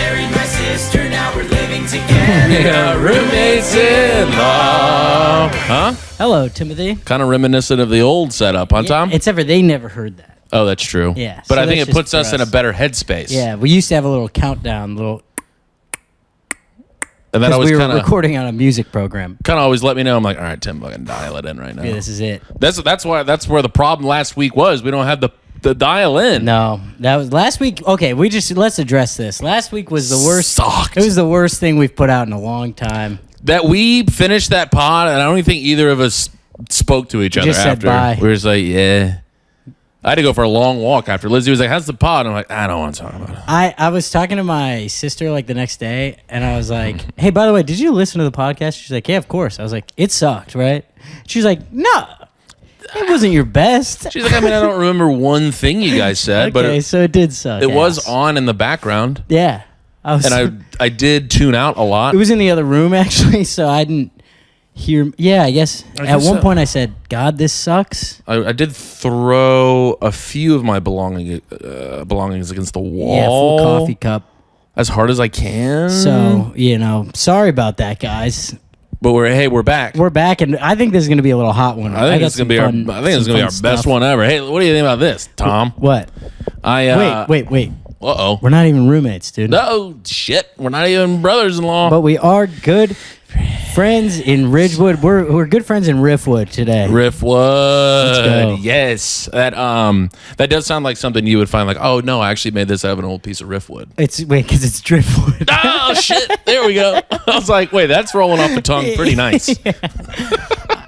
married my sister, now we're living together. Yeah, roommates-in-law. Huh? Hello, Timothy. Kind of reminiscent of the old setup, huh, Tom? Except for they never heard that. Oh, that's true. Yeah, But so I think that's it puts just us for in a us. better headspace. Yeah, we used to have a little countdown, And that always we were kind of recording on a music program. always let me know. I'm like, all right, Tim, fucking dial it in right now. Yeah, this is it. That's where the problem last week was. We don't have the dial in. No, that was last week. Okay, let's address this. Last week was the worst. Sucked. It was the worst thing we've put out in a long time. That we finished that pod, and I don't even think either of us spoke to each other just said after. bye. We were just like, yeah. I had to go for a long walk after. Lizzie was like, how's the pod? I'm like, I don't want to talk about it. I was talking to my sister like the next day, and I was like, hey, by the way, did you listen to the podcast? She's like, yeah, of course. I was like, it sucked, right? She's like, no, it wasn't your best. She's like, I mean, I don't remember one thing you guys said, but so it did suck. it was on in the background. Yeah. I did tune out a lot. It was in the other room, actually, so I didn't hear. Yeah, I guess at one point I said, God, this sucks. I did throw a few of my belongings against the wall. Yeah, full coffee cup. As hard as I can. So, sorry about that, guys. But we're back. We're back, and I think this is going to be a little hot one. I think it's going to be our best one ever. Hey, what do you think about this, Tom? What? Wait. Uh-oh. We're not even roommates, dude. No, shit. We're not even brothers-in-law. But we are good friends in Ridgewood. We're good friends in Riffwood today. Riffwood. Let's go. Yes. That does sound like something you would find like, oh, no, I actually made this out of an old piece of Riffwood. Because it's driftwood. Oh, shit. There we go. I was like, wait, that's rolling off the tongue pretty nice.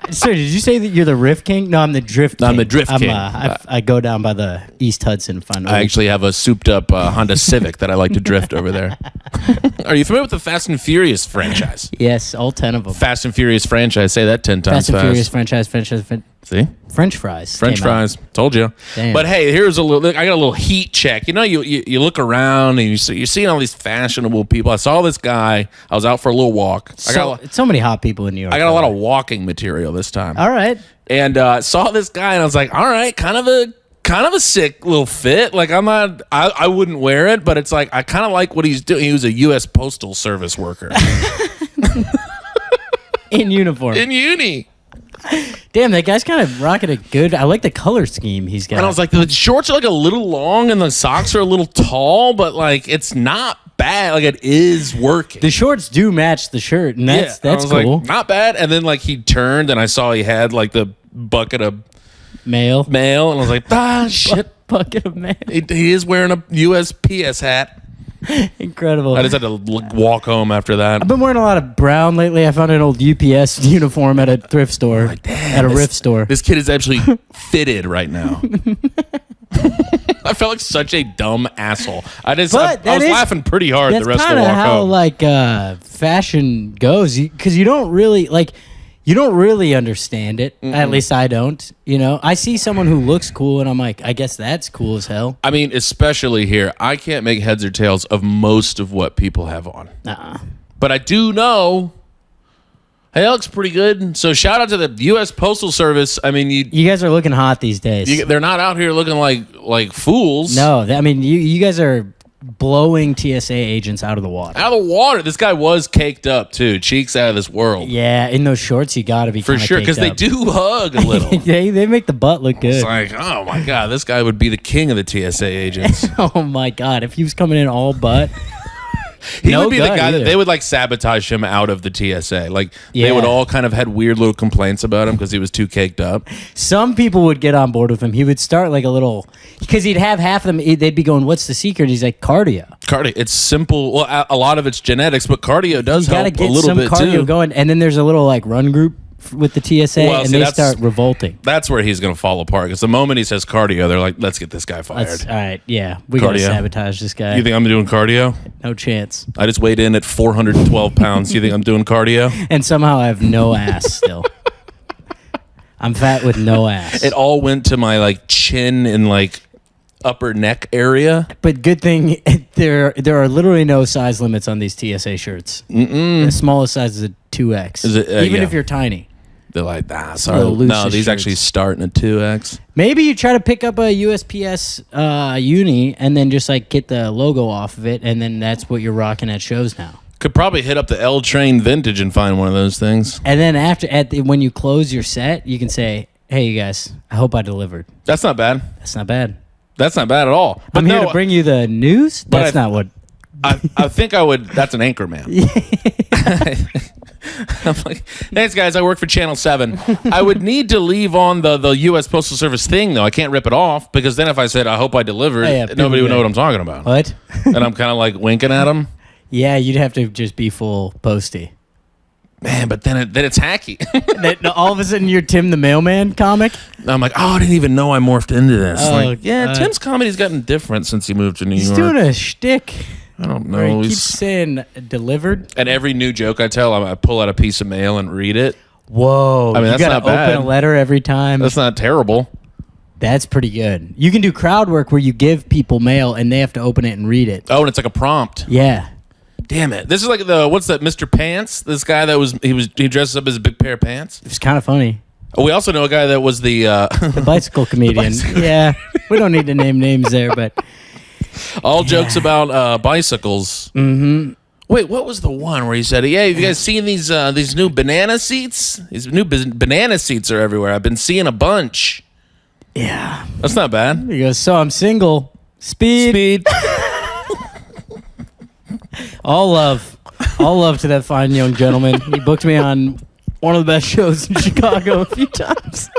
Sir, did you say that you're the Riff King? No, I'm the Drift King. I'm the Drift King. I go down by the East Hudson. I actually have a souped-up Honda Civic that I like to drift over there. Are you familiar with the Fast and Furious franchise? Yes, all 10 of them. Fast and Furious franchise. Say that 10 times Fast and Furious franchise. See? French fries. French fries. Told you. Damn. But hey, here's I got a little heat check. You know, you look around and you're seeing all these fashionable people. I saw this guy. I was out for a little walk. So many hot people in New York. I got a lot of walking material this time. All right. And saw this guy and I was like, all right, kind of a sick little fit. Like I wouldn't wear it, but it's like I kind of like what he's doing. He was a U.S. Postal Service worker. In uniform. In uni. Damn, that guy's kind of rocking it good. I like the color scheme he's got. And I was like, the shorts are like a little long and the socks are a little tall, but like it's not bad. Like it is working. The shorts do match the shirt, and that's cool. Like, not bad. And then like he turned and I saw he had like the bucket of mail, and I was like, shit. Bucket of mail. He is wearing a USPS hat. Incredible. I just had to walk home after that. I've been wearing a lot of brown lately. I found an old UPS uniform at a thrift store, at a Riff store. This kid is actually fitted right now. I felt like such a dumb asshole. I was laughing pretty hard the rest of the walk home. That's kind of how fashion goes, because you don't really understand it. Mm-hmm. At least I don't. I see someone who looks cool, and I'm like, I guess that's cool as hell. I mean, especially here, I can't make heads or tails of most of what people have on. But I do know. Hey, that looks pretty good. So shout out to the U.S. Postal Service. I mean, you guys are looking hot these days. They're not out here looking like fools. No, I mean, you guys are blowing TSA agents out of the water. Out of the water. This guy was caked up too. Cheeks out of this world. Yeah, in those shorts, you got to be for sure, because they do hug a little. they make the butt look good. It's like, oh my god, this guy would be the king of the TSA agents. Oh my god, if he was coming in all butt. He would be the guy that they would like sabotage him out of the TSA. Like they would all kind of had weird little complaints about him because he was too caked up. Some people would get on board with him. He would start like a little, because he'd have half of them. They'd be going, "What's the secret?" He's like, "Cardio." It's simple. Well, a lot of it's genetics, but cardio does help a little bit too. Gotta get some cardio going, and then there's a little like run group with the TSA, and they start revolting. That's where he's going to fall apart, because the moment he says cardio, they're like, let's get this guy fired. All right, yeah. We got to sabotage this guy. You think I'm doing cardio? No chance. I just weighed in at 412 pounds. You think I'm doing cardio? And somehow I have no ass still. I'm fat with no ass. It all went to my like chin and like upper neck area. But good thing there are literally no size limits on these TSA shirts. The smallest size is a 2X. Even if you're tiny. They're like, sorry, Little loose no, these shirts. actually start in a 2X. Maybe you try to pick up a USPS uni and then just like get the logo off of it, and then that's what you're rocking at shows now. Could probably hit up the L Train Vintage and find one of those things. And then when you close your set, you can say, "Hey, you guys, I hope I delivered." That's not bad. That's not bad. That's not bad at all. But I'm here to bring you the news. That's not what. I think I would. That's an anchor man. I'm like, thanks, guys. I work for Channel 7. I would need to leave on the U.S. Postal Service thing, though. I can't rip it off because then if I said, I hope I delivered, nobody would know what I'm talking about. What? And I'm kind of like winking at them. Yeah, you'd have to just be full posty. Man, but then it's hacky. All of a sudden, you're Tim the Mailman comic. I'm like, I didn't even know I morphed into this. Oh, Tim's comedy's gotten different since he moved to New York. He's doing a shtick. I don't know. Where he keeps saying delivered. And every new joke I tell, I pull out a piece of mail and read it. Whoa. I mean, that's you not gotta bad. open a letter every time. That's not terrible. That's pretty good. You can do crowd work where you give people mail and they have to open it and read it. Oh, and it's like a prompt. Yeah. Damn it. This is like what's that, Mr. Pants? This guy he dresses up as a big pair of pants. It's kind of funny. We also know a guy that was the bicycle comedian. Yeah. We don't need to name names there, but all jokes about bicycles. Mm-hmm. Wait, what was the one where he said, "Yeah, have you guys seen these new banana seats? These new banana seats are everywhere. I've been seeing a bunch." Yeah. That's not bad. He goes, "So I'm single. Speed." All love to that fine young gentleman. He booked me on one of the best shows in Chicago a few times.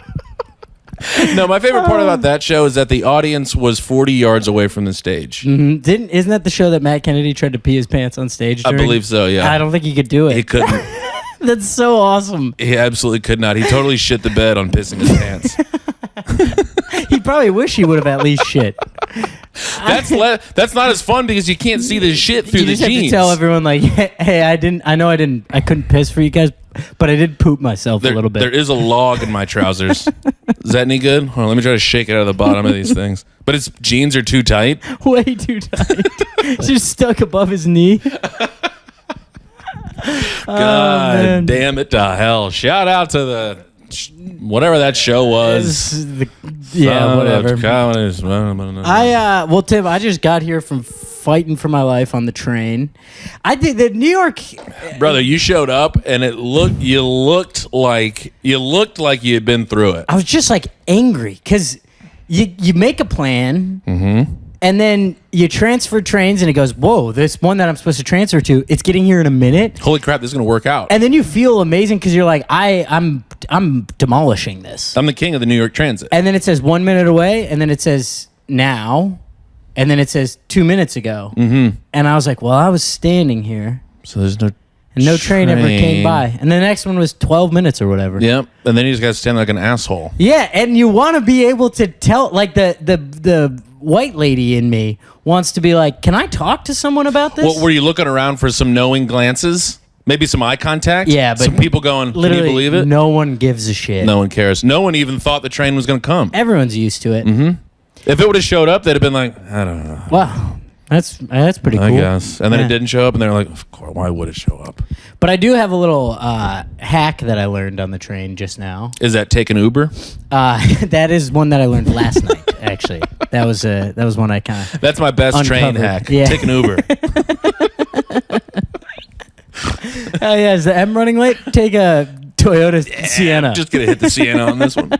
No, my favorite part about that show is that the audience was 40 yards away from the stage. Mm-hmm. Isn't that the show that Matt Kennedy tried to pee his pants on stage during? I believe so, yeah. I don't think he could do it. He couldn't. That's so awesome. He absolutely could not. He totally shit the bed on pissing his pants. He probably wish he would have at least shit. That's not as fun because you can't see the shit through the jeans. You just have to tell everyone like, hey, I couldn't piss for you guys, but I did poop myself a little bit. There is a log in my trousers. Is that any good? Hold on, let me try to shake it out of the bottom of these things. But his jeans are too tight. Way too tight. It's just stuck above his knee. God damn it to hell. Shout out to the whatever that show was. Whatever. Well, Tim, I just got here from fighting for my life on the train. I did the New York. Brother, you showed up and you looked like you had been through it. I was just like angry because you make a plan. Mm-hmm. And then you transfer trains, and it goes, whoa, this one that I'm supposed to transfer to, it's getting here in a minute. Holy crap, this is going to work out. And then you feel amazing because you're like, I'm demolishing this. I'm the king of the New York Transit. And then it says 1 minute away, and then it says now, and then it says 2 minutes ago. Mm-hmm. And I was like, well, I was standing here. So there's no and no train ever came by. And the next one was 12 minutes or whatever. Yep. And then you just got to stand like an asshole. Yeah, and you want to be able to tell, like the white lady in me wants to be like, can I talk to someone about this? Well, were you looking around for some knowing glances? Maybe some eye contact? Yeah, but some people going, can you believe it? No one gives a shit. No one cares. No one even thought the train was going to come. Everyone's used to it. Mm-hmm. If it would have showed up, they'd have been like, I don't know. Wow. That's pretty cool. I guess. And then it didn't show up, and they're like, of course, why would it show up? But I do have a little hack that I learned on the train just now. Is that take an Uber? That is one that I learned last night, actually. That was one I kind of That's my best train hack. Yeah. Take an Uber. Oh, yeah. Is the M running late? Take a Toyota Sienna. I'm just going to hit the Sienna on this one.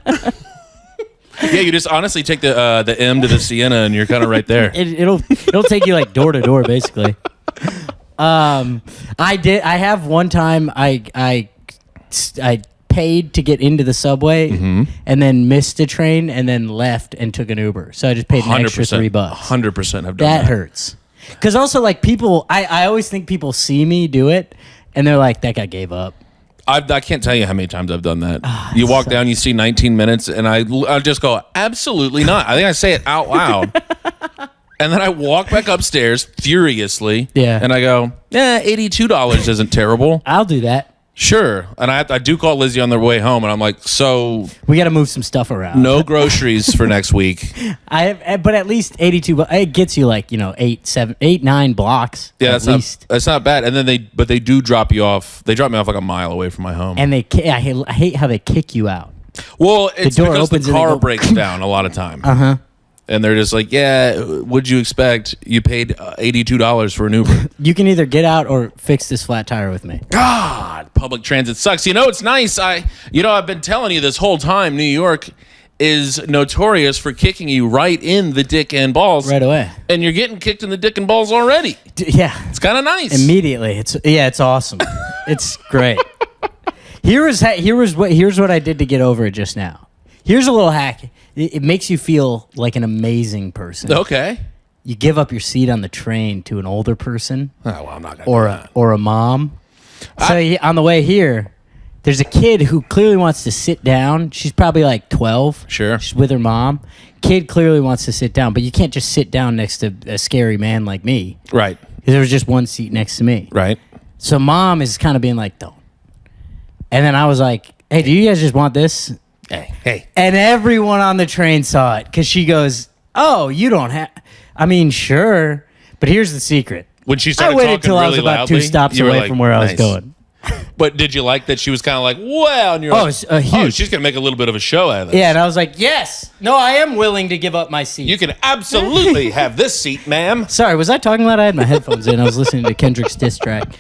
Yeah, you just honestly take the M to the Sienna, and you're kind of right there. It'll take you like door to door, basically. I have one time I paid to get into the subway and then missed a train and then left and took an Uber. So I just paid an extra $3. 100% have done that. That hurts. Because also like people, I always think people see me do it and they're like, that guy gave up. I can't tell you how many times I've done that. You walk down, you see 19 minutes, and I just go, absolutely not. I think I say it out loud. And then I walk back upstairs furiously. Yeah. And I go, $82 isn't terrible. I'll do that. Sure. And I do call Lizzie on their way home, and I'm like, so We got to move some stuff around. no groceries for next week. But at least 82. It gets you like 8, 9 blocks. Yeah, at least. that's not bad. And then they do drop you off. They drop me off like a mile away from my home. And I hate how they kick you out. Well, it's door because opens the and they car go- breaks down a lot of time. Uh-huh. And they're just like, yeah, what'd you expect? You paid $82 for an Uber. You can either get out or fix this flat tire with me. God, public transit sucks. It's nice. I've been telling you this whole time, New York is notorious for kicking you right in the dick and balls. Right away. And you're getting kicked in the dick and balls already. Yeah. It's kind of nice. Immediately. It's awesome. It's great. Here's what I did to get over it just now. Here's a little hack. It makes you feel like an amazing person. Okay. You give up your seat on the train to an older person. Oh, well, I'm not going to do that. Or a mom. On the way here, there's a kid who clearly wants to sit down. She's probably like 12. Sure. She's with her mom. Kid clearly wants to sit down, but you can't just sit down next to a scary man like me. Right. Because there was just one seat next to me. Right. So mom is kind of being like, don't. And then I was like, hey, do you guys just want this? Hey. And everyone on the train saw it because she goes, oh, you don't have. I mean, sure. But here's the secret. When she I started waited talking till really I was about loudly, 2 stops you were away like, from where I was nice. going. But did you like that she was kind of like, well, and you're Oh, like, it's huge. she's going to make a little bit of a show out of this. Yeah, and I was like, yes. No, I am willing to give up my seat. You can absolutely have this seat, ma'am. Sorry, was I talking loud? I had my headphones in. I was listening to Kendrick's diss track.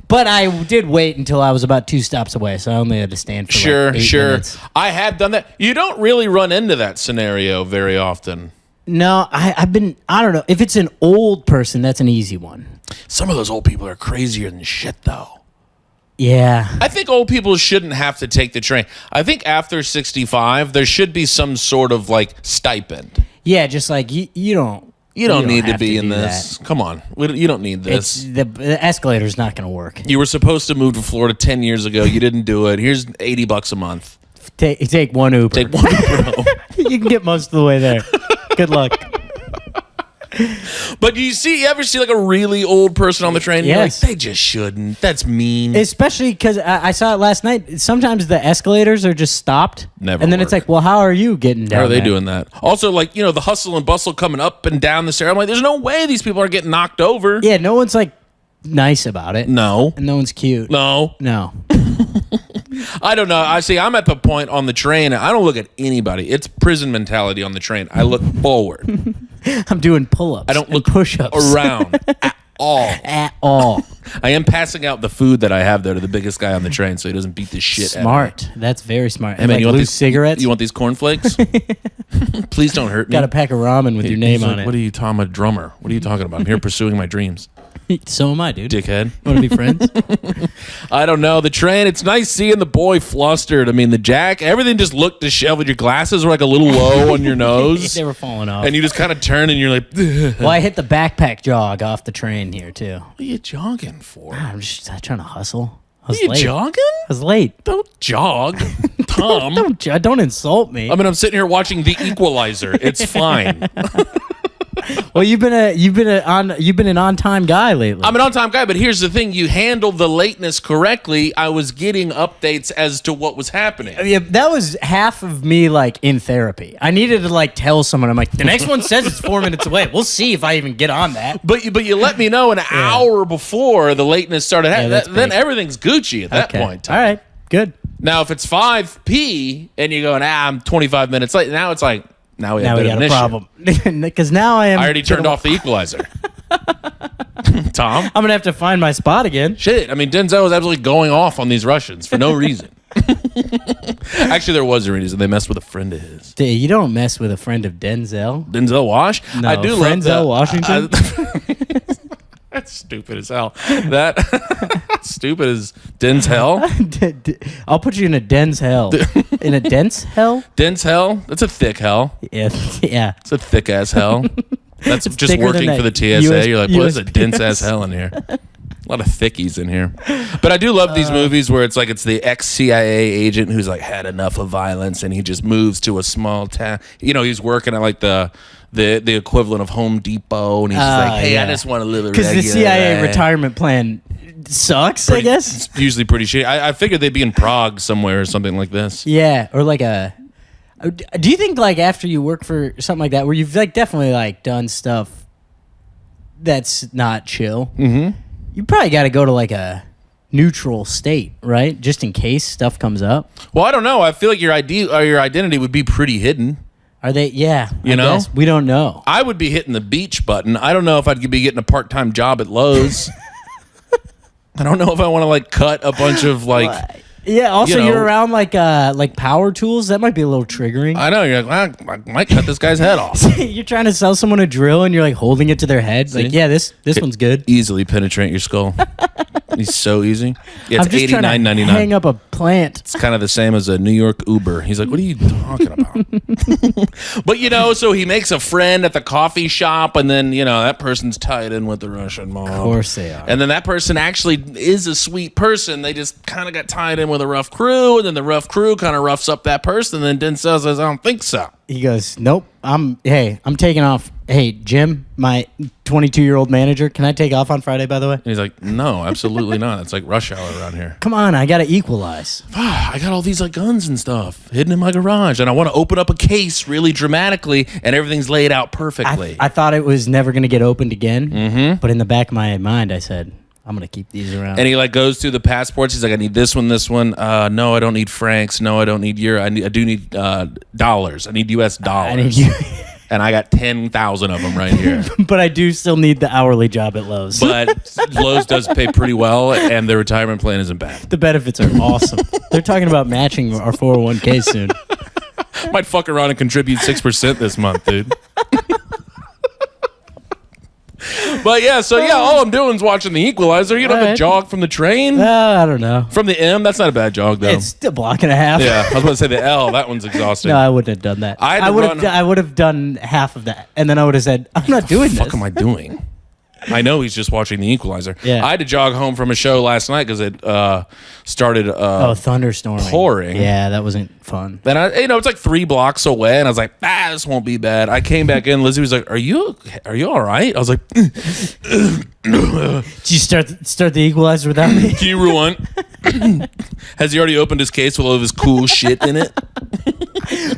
But I did wait until I was about 2 stops away, so I only had to stand for Sure. like 8 minutes. I have done that. You don't really run into that scenario very often. No, I don't know. If it's an old person, that's an easy one. Some of those old people are crazier than shit, though. Yeah. I think old people shouldn't have to take the train. I think after 65, there should be some sort of like stipend. Yeah, just like you don't. You don't need to have be in do this. Come on. You don't need this. The escalator's not going to work. You were supposed to move to Florida 10 years ago. You didn't do it. Here's $80 a month. Take one Uber. Take one Uber. You can get most of the way there. Good luck. But you ever see like a really old person on the train? And Yes. You're like, they just shouldn't. That's mean. Especially because I saw it last night. Sometimes the escalators are just stopped. Never And then it's work. like, well, how are you getting down How are they there? doing that? Also, like, the hustle and bustle coming up and down the stairs. I'm like, there's no way these people are getting knocked over. Yeah, no one's like nice about it. No. And no one's cute. No. No. I don't know. I'm at the point on the train. I don't look at anybody. It's prison mentality on the train. I look forward. I'm doing pull-ups. I don't look push-ups around at all. at all. I am passing out the food that I have there to the biggest guy on the train so he doesn't beat the shit out of me. Smart. That's very smart. Hey, And man, like you want loose these cigarettes? You want these cornflakes? Please don't hurt me. Got a pack of ramen with your name He's on like, it. What are you, Tom, a drummer? What are you talking about? I'm here pursuing my dreams. So am I, dude. Dickhead. You want to be friends? I don't know. The train, it's nice seeing the boy flustered. I mean, the jack, everything just looked disheveled. Your glasses were like a little low on your nose. They were falling off. And you just kind of turn and you're like, what Well, I hit the backpack jog off the train here, too. are you jogging for? I'm just trying to hustle. I Are was you late. jogging? I was late. Don't jog, Tom. Don't insult me. I mean, I'm sitting here watching The Equalizer. It's fine. Well, you've been an on-time guy lately. I'm an on-time guy, but here's the thing. You handled the lateness correctly. I was getting updates as to what was happening. Yeah, that was half of me like in therapy. I needed to like tell someone. I'm like, the next one says it's 4 minutes away. We'll see if I even get on that. But you let me know an hour before the lateness started happening. that's Then big. everything's Gucci at that point. All right, good. Now, if it's 5 and you go, I'm 25 minutes late, now it's like, now we Now we got a problem because now I am. I already turned off the equalizer. Tom? I'm gonna have to find my spot again. Shit. I mean, Denzel was absolutely going off on these Russians for no reason. Actually, there was a reason. They messed with a friend of his. Dude, you don't mess with a friend of Denzel. Denzel Wash? No, I do love that. Denzel Washington? That's stupid as hell. That stupid as Denzel. I'll put you in a dense hell. In a dense hell? Dense hell? That's a thick hell. Yeah. Yeah. It's a thick ass hell. That's just thicker working than for the that TSA. You're like, boy, there's a USPS. dense ass hell in here. A lot of thickies in here. But I do love these movies where it's like it's the ex-CIA agent who's like had enough of violence and he just moves to a small town. He's working at like the equivalent of Home Depot and he's just like, hey, I yeah. just want to live a Because regular the CIA life. retirement plan sucks, I guess. It's usually pretty shitty. I figured they'd be in Prague somewhere or something like this. Yeah, or like a. Do you think like after you work for something like that, where you've like definitely like done stuff that's not chill, you probably got to go to like a neutral state, right? Just in case stuff comes up. Well, I don't know. I feel like your identity would be pretty hidden. Are they? Yeah, You I know? guess. We don't know. I would be hitting the beach button. I don't know if I'd be getting a part-time job at Lowe's. I don't know if I want to like cut a bunch of like. Yeah. Also, You know. you're around like power tools. That might be a little triggering. I know you're like, well, I might cut this guy's head off. You're trying to sell someone a drill, and you're like holding it to their head. Like, yeah, this one's good. Easily penetrate your skull. He's so easy. Yeah, I'm it's just trying to $89.99. hang up a plant. It's kind of the same as a New York Uber. He's like, what are you talking about? But, so he makes a friend at the coffee shop, and then, that person's tied in with the Russian mob. Of course they are. And then that person actually is a sweet person. They just kind of got tied in with a rough crew, and then the rough crew kind of roughs up that person, and then Denzel says, I don't think so. He goes, nope, I'm taking off. Hey, Jim, my 22-year-old manager, can I take off on Friday, by the way? And he's like, no, absolutely not. It's like rush hour around here. Come on, I got to equalize. I got all these like guns and stuff hidden in my garage, and I want to open up a case really dramatically, and everything's laid out perfectly. I thought it was never going to get opened again, but in the back of my mind, I said, I'm going to keep these around. And he like goes through the passports. He's like, I need this one. No, I don't need francs. No, I don't need euro. I do need dollars. I need US dollars. I need you. And I got 10,000 of them right here. But I do still need the hourly job at Lowe's. But Lowe's does pay pretty well, and their retirement plan isn't bad. The benefits are awesome. They're talking about matching our 401k soon. Might fuck around and contribute 6% this month, dude. But all I'm doing is watching The Equalizer. You don't have a jog from the train? I don't know. From the M? That's not a bad jog, though. It's a block and a half. Yeah, I was about to say the L. That one's exhausting. No, I wouldn't have done that. I would have done half of that, and then I would have said, "I'm not doing this." What the fuck am I doing? I know he's just watching The Equalizer. Yeah. I had to jog home from a show last night because it started thunderstorming, pouring. Yeah, that wasn't fun. Then it's like 3 blocks away, and I was like, this won't be bad. I came back in. Lizzie was like, "Are you all right?" I was like, Did you start the Equalizer without me? "Can you rewind?" Has he already opened his case with all of his cool shit in it?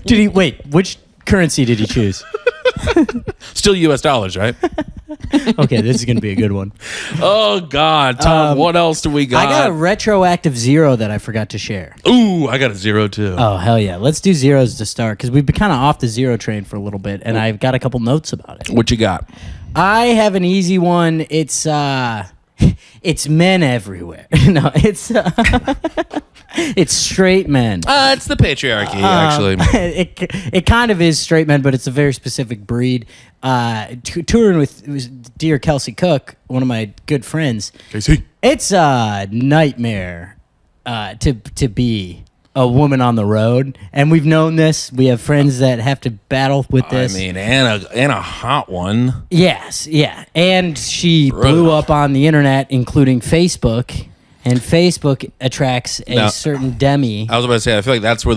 Did he wait? Which currency did he choose? Still US dollars, right? Okay, this is gonna be a good one. Oh God, Tom, what else do we got? I got a retroactive 0 that I forgot to share. Ooh, I got a 0 too. Oh hell yeah! Let's do zeros to start because we've been kind of off the 0 train for a little bit, and I've got a couple notes about it. What you got? I have an easy one. It's men everywhere. No, it's straight men. It's the patriarchy, actually. It kind of is straight men, but it's a very specific breed. Touring with dear Kelsey Cook, one of my good friends. Casey. It's a nightmare to be a woman on the road, and we've known this. We have friends that have to battle with this. I mean, and a hot one. Yes, yeah, and she blew up on the internet, including Facebook. And Facebook attracts a certain demi. I was about to say, I feel like that's where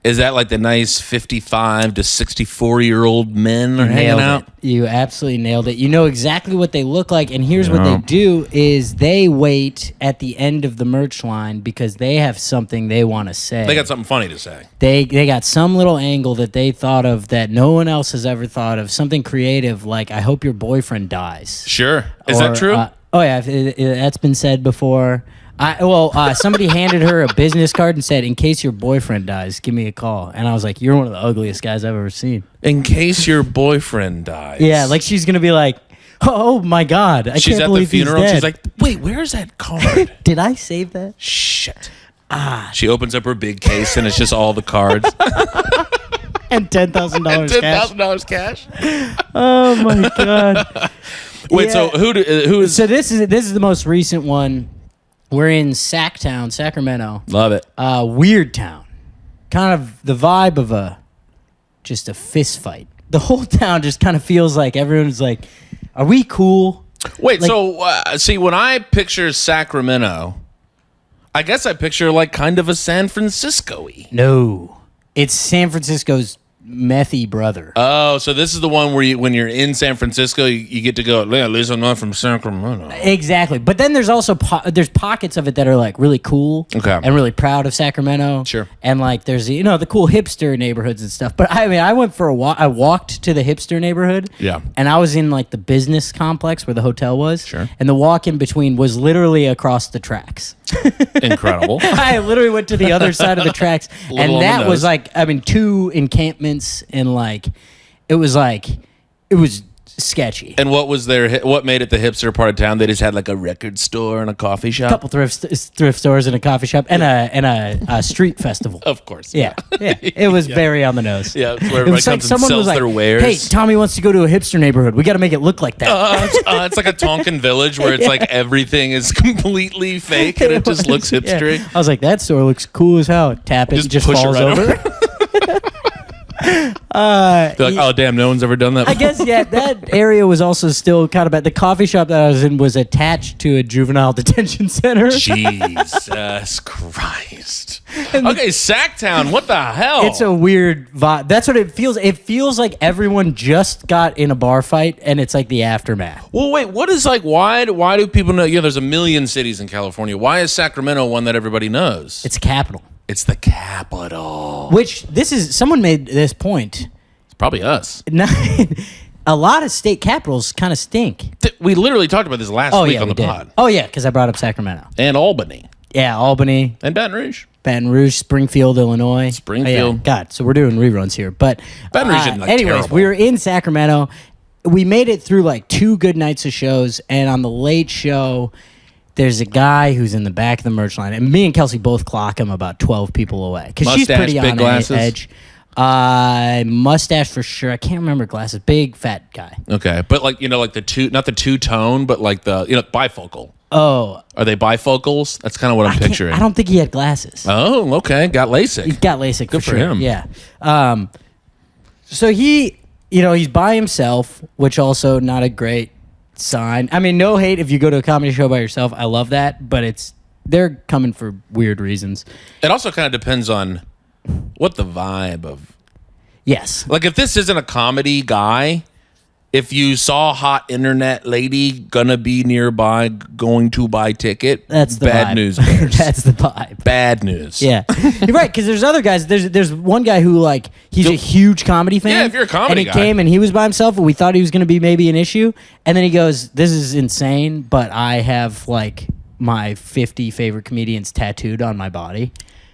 is that like the nice 55 to 64-year-old men are hanging out? You absolutely nailed it. You know exactly what they look like. And here's what they do is they wait at the end of the merch line because they have something they want to say. They got something funny to say. They got some little angle that they thought of that no one else has ever thought of. Something creative like, I hope your boyfriend dies. Sure. Is that true? Oh yeah, that's been said before. Somebody handed her a business card and said, "In case your boyfriend dies, give me a call." And I was like, "You're one of the ugliest guys I've ever seen." In case your boyfriend dies. Yeah, like she's gonna be like, "Oh my God, she's can't at believe the funeral. he's dead." She's like, "Wait, where's that card?" Did I save that? Shit. She opens up her big case and it's just all the cards. And $10,000 cash. $10,000 cash. Oh my God. Wait, so who is? So this is the most recent one. We're in Sacktown, Sacramento. Love it. Weird town. Kind of the vibe of just a fist fight. The whole town just kind of feels like everyone's like, "Are we cool?" Wait, see, when I picture Sacramento, I guess I picture like kind of a San Francisco-y. No, it's San Francisco's methy brother. Oh, so this is the one where when you're in San Francisco, you get to go, at least I'm not from Sacramento. Exactly. But then there's also there's pockets of it that are like really cool and really proud of Sacramento. Sure. And like there's the cool hipster neighborhoods and stuff. But I mean, I went for a walk. I walked to the hipster neighborhood. Yeah. And I was in like the business complex where the hotel was. Sure. And the walk in between was literally across the tracks. Incredible. I literally went to the other side of the tracks, and that was like, I mean, 2 encampments, and like, it was sketchy. And what made it the hipster part of town? They just had like a record store and a coffee shop. A couple thrift stores and a coffee shop and a street festival. Of course. Yeah. It was very on the nose. Yeah, it's where everybody comes and sells their wares. Hey, Tommy wants to go to a hipster neighborhood. We got to make it look like that. It's like a Tonkin village where it's like everything is completely fake and it just looks hipstery. Yeah. I was like, that store looks cool as hell. Tap it, just falls over. They're like, oh damn, no one's ever done that before. I guess that area was also still kind of bad. The coffee shop that I was in was attached to a juvenile detention center. Jesus Christ. Okay, Sacktown, what the hell? It's a weird vibe. That's what it feels. It feels like everyone just got in a bar fight and it's like the aftermath. Well, wait, what is like, why do people know? There's a million cities in California. Why is Sacramento one that everybody knows? It's capital. It's the capital. Which someone made this point. It's probably us. A lot of state capitals kind of stink. We literally talked about this last week on the pod. Oh, yeah, because I brought up Sacramento. And Albany. Yeah, Albany. And Baton Rouge. Baton Rouge, Springfield, Illinois. Springfield. Oh, yeah. God, so we're doing reruns here. But Baton Rouge isn't like anyways, terrible. We were in Sacramento. We made it through like 2 good nights of shows. And on the late show, there's a guy who's in the back of the merch line. And me and Kelsey both clock him about 12 people away. Because she's pretty big on glasses? edge. Mustache for sure. I can't remember glasses. Big, fat guy. Okay. But like, like not the two-tone, but like the, bifocal. Oh. Are they bifocals? That's kind of what I'm picturing. I don't think he had glasses. Oh, okay. Got LASIK. He got LASIK Good for sure. him. Yeah. So he, he's by himself, which also not a great sign. I mean, no hate if you go to a comedy show by yourself. I love that, but they're coming for weird reasons. It also kind of depends on what the vibe of. Yes. Like if this isn't a comedy guy, if you saw a hot internet lady gonna be nearby going to buy ticket, that's the bad vibe. news bears. That's the vibe. Bad news. Yeah. You're right, because there's other guys. There's one guy who like he's a huge comedy fan. Yeah, if you're a comedy guy. And guy. he came and he was by himself and we thought he was gonna be maybe an issue. And then he goes, "This is insane, but I have like my 50 favorite comedians tattooed on my body."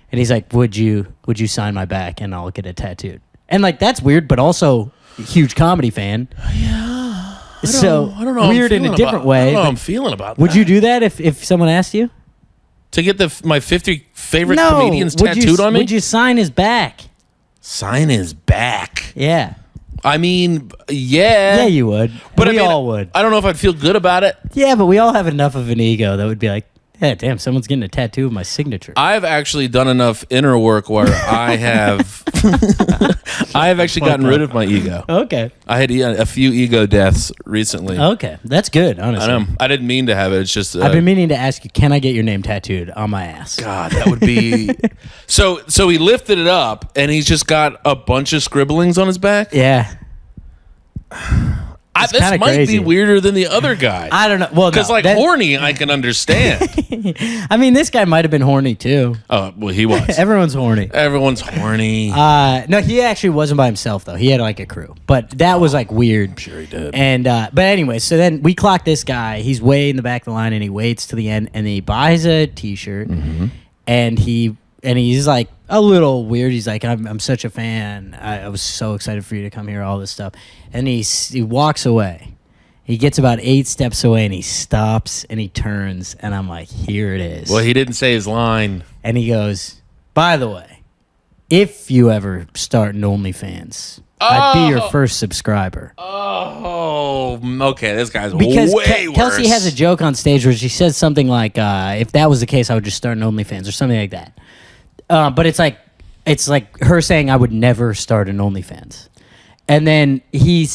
And he's like, Would you sign my back and I'll get it tattooed? And like that's weird, but also a huge comedy fan. Yeah. I don't know. Weird in a different way. I don't know how I'm feeling about that. Would you do that if someone asked you? To get my 50 favorite comedians tattooed on me? Would you sign his back? Sign his back? Yeah. I mean, yeah. Yeah, you would. But we all would. I don't know if I'd feel good about it. Yeah, but we all have enough of an ego that would be like, yeah, damn, someone's getting a tattoo of my signature. I've actually done enough inner work where I have actually gotten rid of my ego. Okay. I had a few ego deaths recently. Okay. That's good, honestly. I know. I didn't mean to have it. It's just I've been meaning to ask you, can I get your name tattooed on my ass? God, that would be So he lifted it up and he's just got a bunch of scribblings on his back? Yeah. This might crazy. be weirder than the other guy. I don't know. Well, because horny, I can understand. I mean, this guy might have been horny too. Oh, well, he was. Everyone's horny. Everyone's horny. No, he actually wasn't by himself though. He had like a crew, but that was like weird. I'm sure he did. And but anyway, so then we clock this guy. He's way in the back of the line, and he waits to the end, and he buys a T-shirt, and he's like a little weird. He's like, I'm such a fan. I was so excited for you to come here, all this stuff. And he walks away. He gets about 8 steps away, and he stops, and he turns, and I'm like, here it is. Well, he didn't say his line. And he goes, by the way, if you ever start an OnlyFans, I'd be your first subscriber. Oh, okay. This guy's Because way worse. Kelsey has a joke on stage where she says something like, if that was the case, I would just start an OnlyFans or something like that. But it's like her saying I would never start an OnlyFans. And then he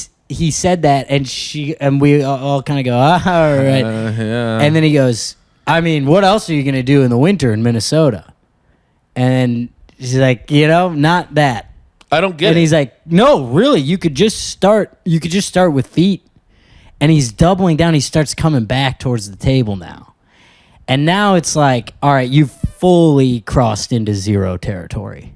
said that, and we all kind of go, all right. Yeah. And then he goes, I mean, what else are you going to do in the winter in Minnesota? And she's like, not that. I don't get and it. he's like, no, really, you could just start with feet. And he's doubling down. He starts coming back towards the table now. And now it's like, all right, you've fully crossed into zero territory.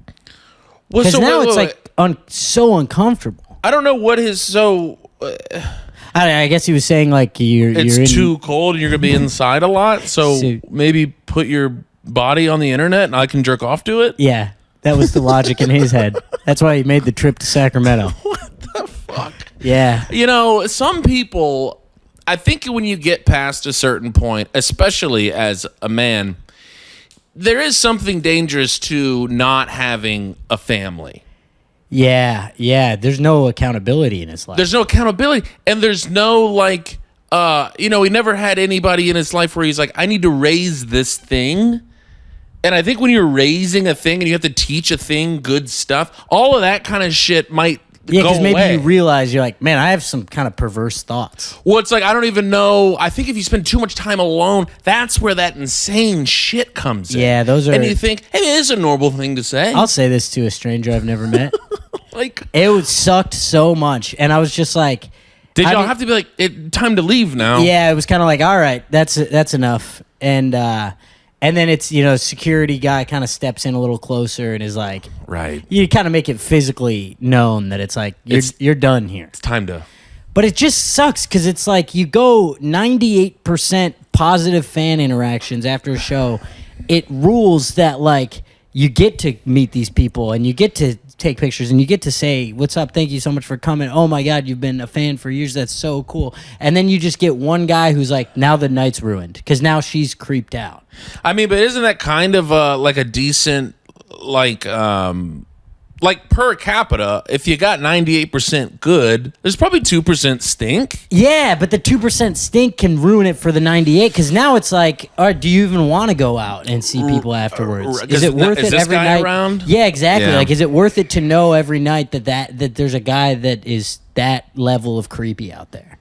Well, Because so now wait, it's wait, like so uncomfortable. I don't know what his I guess he was saying like you're it's in, too cold and you're gonna be inside a lot. So maybe put your body on the internet and I can jerk off to it. Yeah, that was the logic in his head. That's why he made the trip to Sacramento. What the fuck? Yeah. You know, some people, I think when you get past a certain point, especially as a man, there is something dangerous to not having a family. Yeah. There's no accountability in his life. There's no accountability, and there's no like, he never had anybody in his life where he's like, I need to raise this thing. And I think when you're raising a thing and you have to teach a thing good stuff, all of that kind of shit might Yeah, go because maybe away. you realize you're like, man, I have some kind of perverse thoughts. Well, it's like, I don't even know. I think if you spend too much time alone, that's where that insane shit comes in. Yeah, those are. And you think, hey, it is a normal thing to say. I'll say this to a stranger I've never met. Like, It sucked so much, and I was just like, did I y'all mean- have to be like, time to leave now? yeah, it was kind of like, all right, that's enough, and then it's security guy kind of steps in a little closer and is like, Right. you kind of make it physically known that it's like you're done here. It's time to. But it just sucks because it's like you go 98% positive fan interactions after a show. It rules that like you get to meet these people and you get to take pictures and you get to say, what's up? Thank you so much for coming. Oh my God, you've been a fan for years. That's so cool. And then you just get one guy who's like, now the night's ruined because now she's creeped out. I mean, but isn't that kind of like a decent, like per capita, if you got 98% good, there's probably 2% stink. Yeah, but the 2% stink can ruin it for the 98 because now it's like, all right, do you even want to go out and see people afterwards? Is it worth is it this every guy night? around? Yeah, exactly. Yeah. Like, is it worth it to know every night that there's a guy that is that level of creepy out there?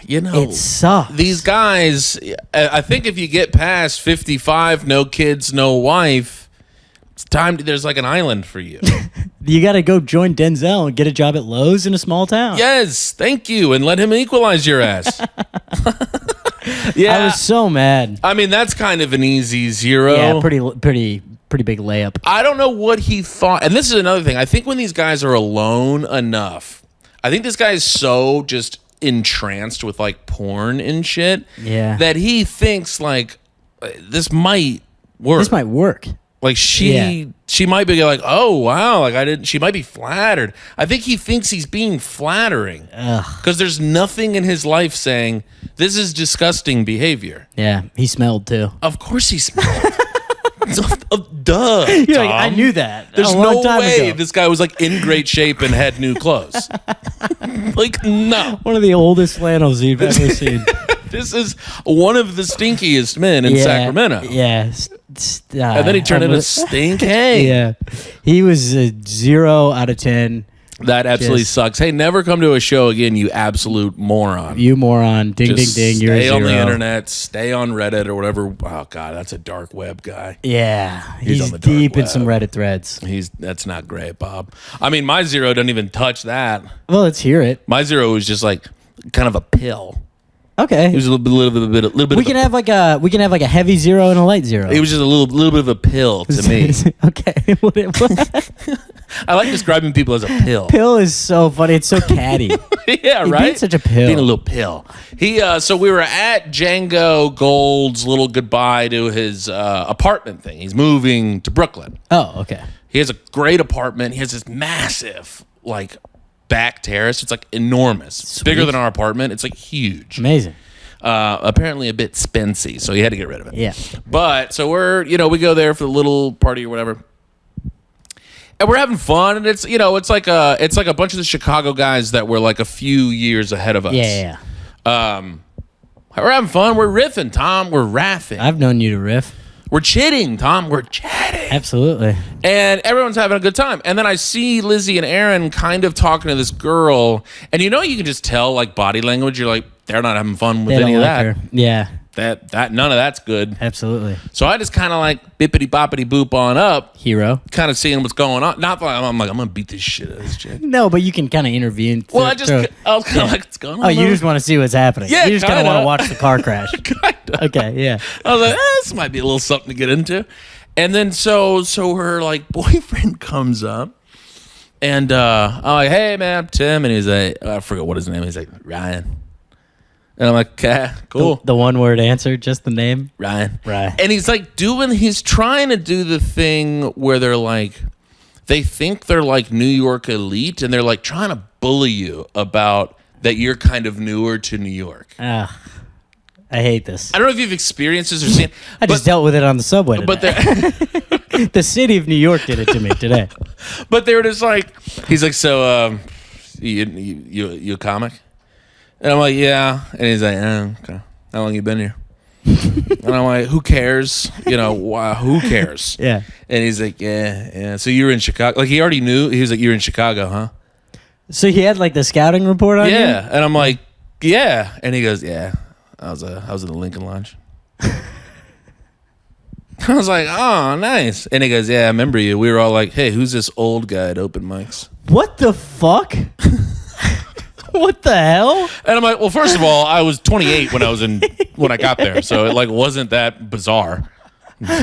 It sucks. These guys, I think if you get past 55, no kids, no wife, it's time there's like an island for you. You got to go join Denzel and get a job at Lowe's in a small town. Yes, thank you, and let him equalize your ass. Yeah, I was so mad. I mean, that's kind of an easy zero. Yeah, pretty big layup. I don't know what he thought. And this is another thing. I think when these guys are alone enough, I think this guy is so just entranced with like porn and shit that he thinks like this might work. This might work. Like she might be like, oh wow, like she might be flattered. I think he thinks he's being flattering because there's nothing in his life saying this is disgusting behavior. Yeah, he smelled too. Of course he smelled. Duh. You're like, Tom. I knew that. There's a long no time way ago. this guy was like in great shape and had new clothes. Like, no. One of the oldest flannels you've ever seen. This is one of the stinkiest men in Sacramento. Yeah. And then he turned into Stink Hey. Yeah. He was a 0 out of 10. That absolutely Just- sucks. Hey, never come to a show again, you absolute moron. You moron. Ding, Just ding, ding. You're a stay 0. on the internet, stay on Reddit or whatever. Oh, God, that's a dark web guy. Yeah. He's He's on the dark deep in web. some Reddit threads. That's not great, Bob. I mean, my 0 doesn't even touch that. Well, let's hear it. My 0 was just like kind of a pill. Okay. It was a little bit. We can have like a heavy 0 and a light 0. It was just a little bit of a pill to me. Okay. What? I like describing people as a pill. Pill is so funny. It's so catty. Yeah, He'd right. be such a pill. Being a little pill. So we were at Django Gold's little goodbye to his apartment thing. He's moving to Brooklyn. Oh, okay. He has a great apartment. He has this massive like back terrace. It's like enormous. It's bigger than our apartment. It's like huge. Amazing. Apparently a bit spency, so he had to get rid of it. Yeah. But so we go there for the little party or whatever. And we're having fun, and it's like a bunch of the Chicago guys that were like a few years ahead of us. Yeah. We're having fun. We're riffing, Tom. We're raffing. I've known you to riff. We're chitting, Tom. We're chatting. Absolutely. And everyone's having a good time. And then I see Lizzie and Aaron kind of talking to this girl, and you can just tell like body language. You're like, they're not having fun with They any don't of like that. her. Yeah. That none of that's good. Absolutely. So I just kind of like bippity boppity boop on up, Hero. kind of seeing what's going on. Not like I'm gonna beat this shit out of this chick. No, but you can kind of intervene. Well, I was kind of like, what's going on? Oh, you just want to see what's happening. Yeah, You just kind of kinda. want to watch the car crash. Kinda. Okay, yeah. I was like, this might be a little something to get into. And then so her like boyfriend comes up, and I'm like, hey man, I'm Tim, and he's like, I forget what his name is. He's like Ryan. And I'm like, okay, cool. The one word answer, just the name. Ryan. Right. And he's like he's trying to do the thing where they're like, they think they're like New York elite, and they're like trying to bully you about that you're kind of newer to New York. I hate this. I don't know if you've experienced this or seen. I just dealt with it on the subway today. But The city of New York did it to me today. but they were just like, he's like, so you a comic? And I'm like, yeah. And he's like, okay. How long you been here? And I'm like, who cares? You know, who cares? Yeah. And he's like, yeah. So you were in Chicago. Like, he already knew. He was like, you're in Chicago, huh? So he had like the scouting report on you? Yeah. And I'm like, yeah. And he goes, yeah. I was in the Lincoln Lodge. I was like, oh, nice. And he goes, yeah, I remember you. We were all like, hey, who's this old guy at open mics? What the fuck? What the hell? And I'm like, well, first of all, I was 28 when I got there, so it like wasn't that bizarre.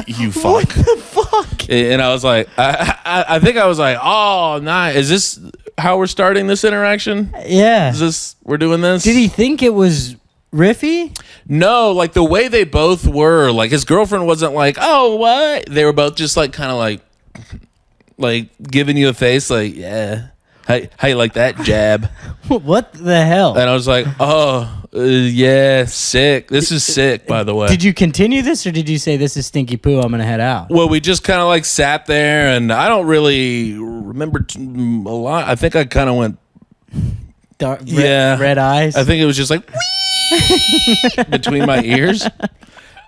You fuck. What the fuck? And I was like, I think I was like, oh, nice. Is this how we're starting this interaction? Yeah. Is this we're doing this? Did he think it was riffy? No, like the way they both were. Like his girlfriend wasn't like, oh, what? They were both just like kind of like giving you a face, like, yeah. How you like that jab? What the hell? And I was like, oh, yeah, sick. This is sick, by the way. Did you continue this, or did you say, this is stinky poo, I'm going to head out? Well, we just kind of like sat there, and I don't really remember a lot. I think I kind of went, red eyes? I think it was just like, whee! Between my ears.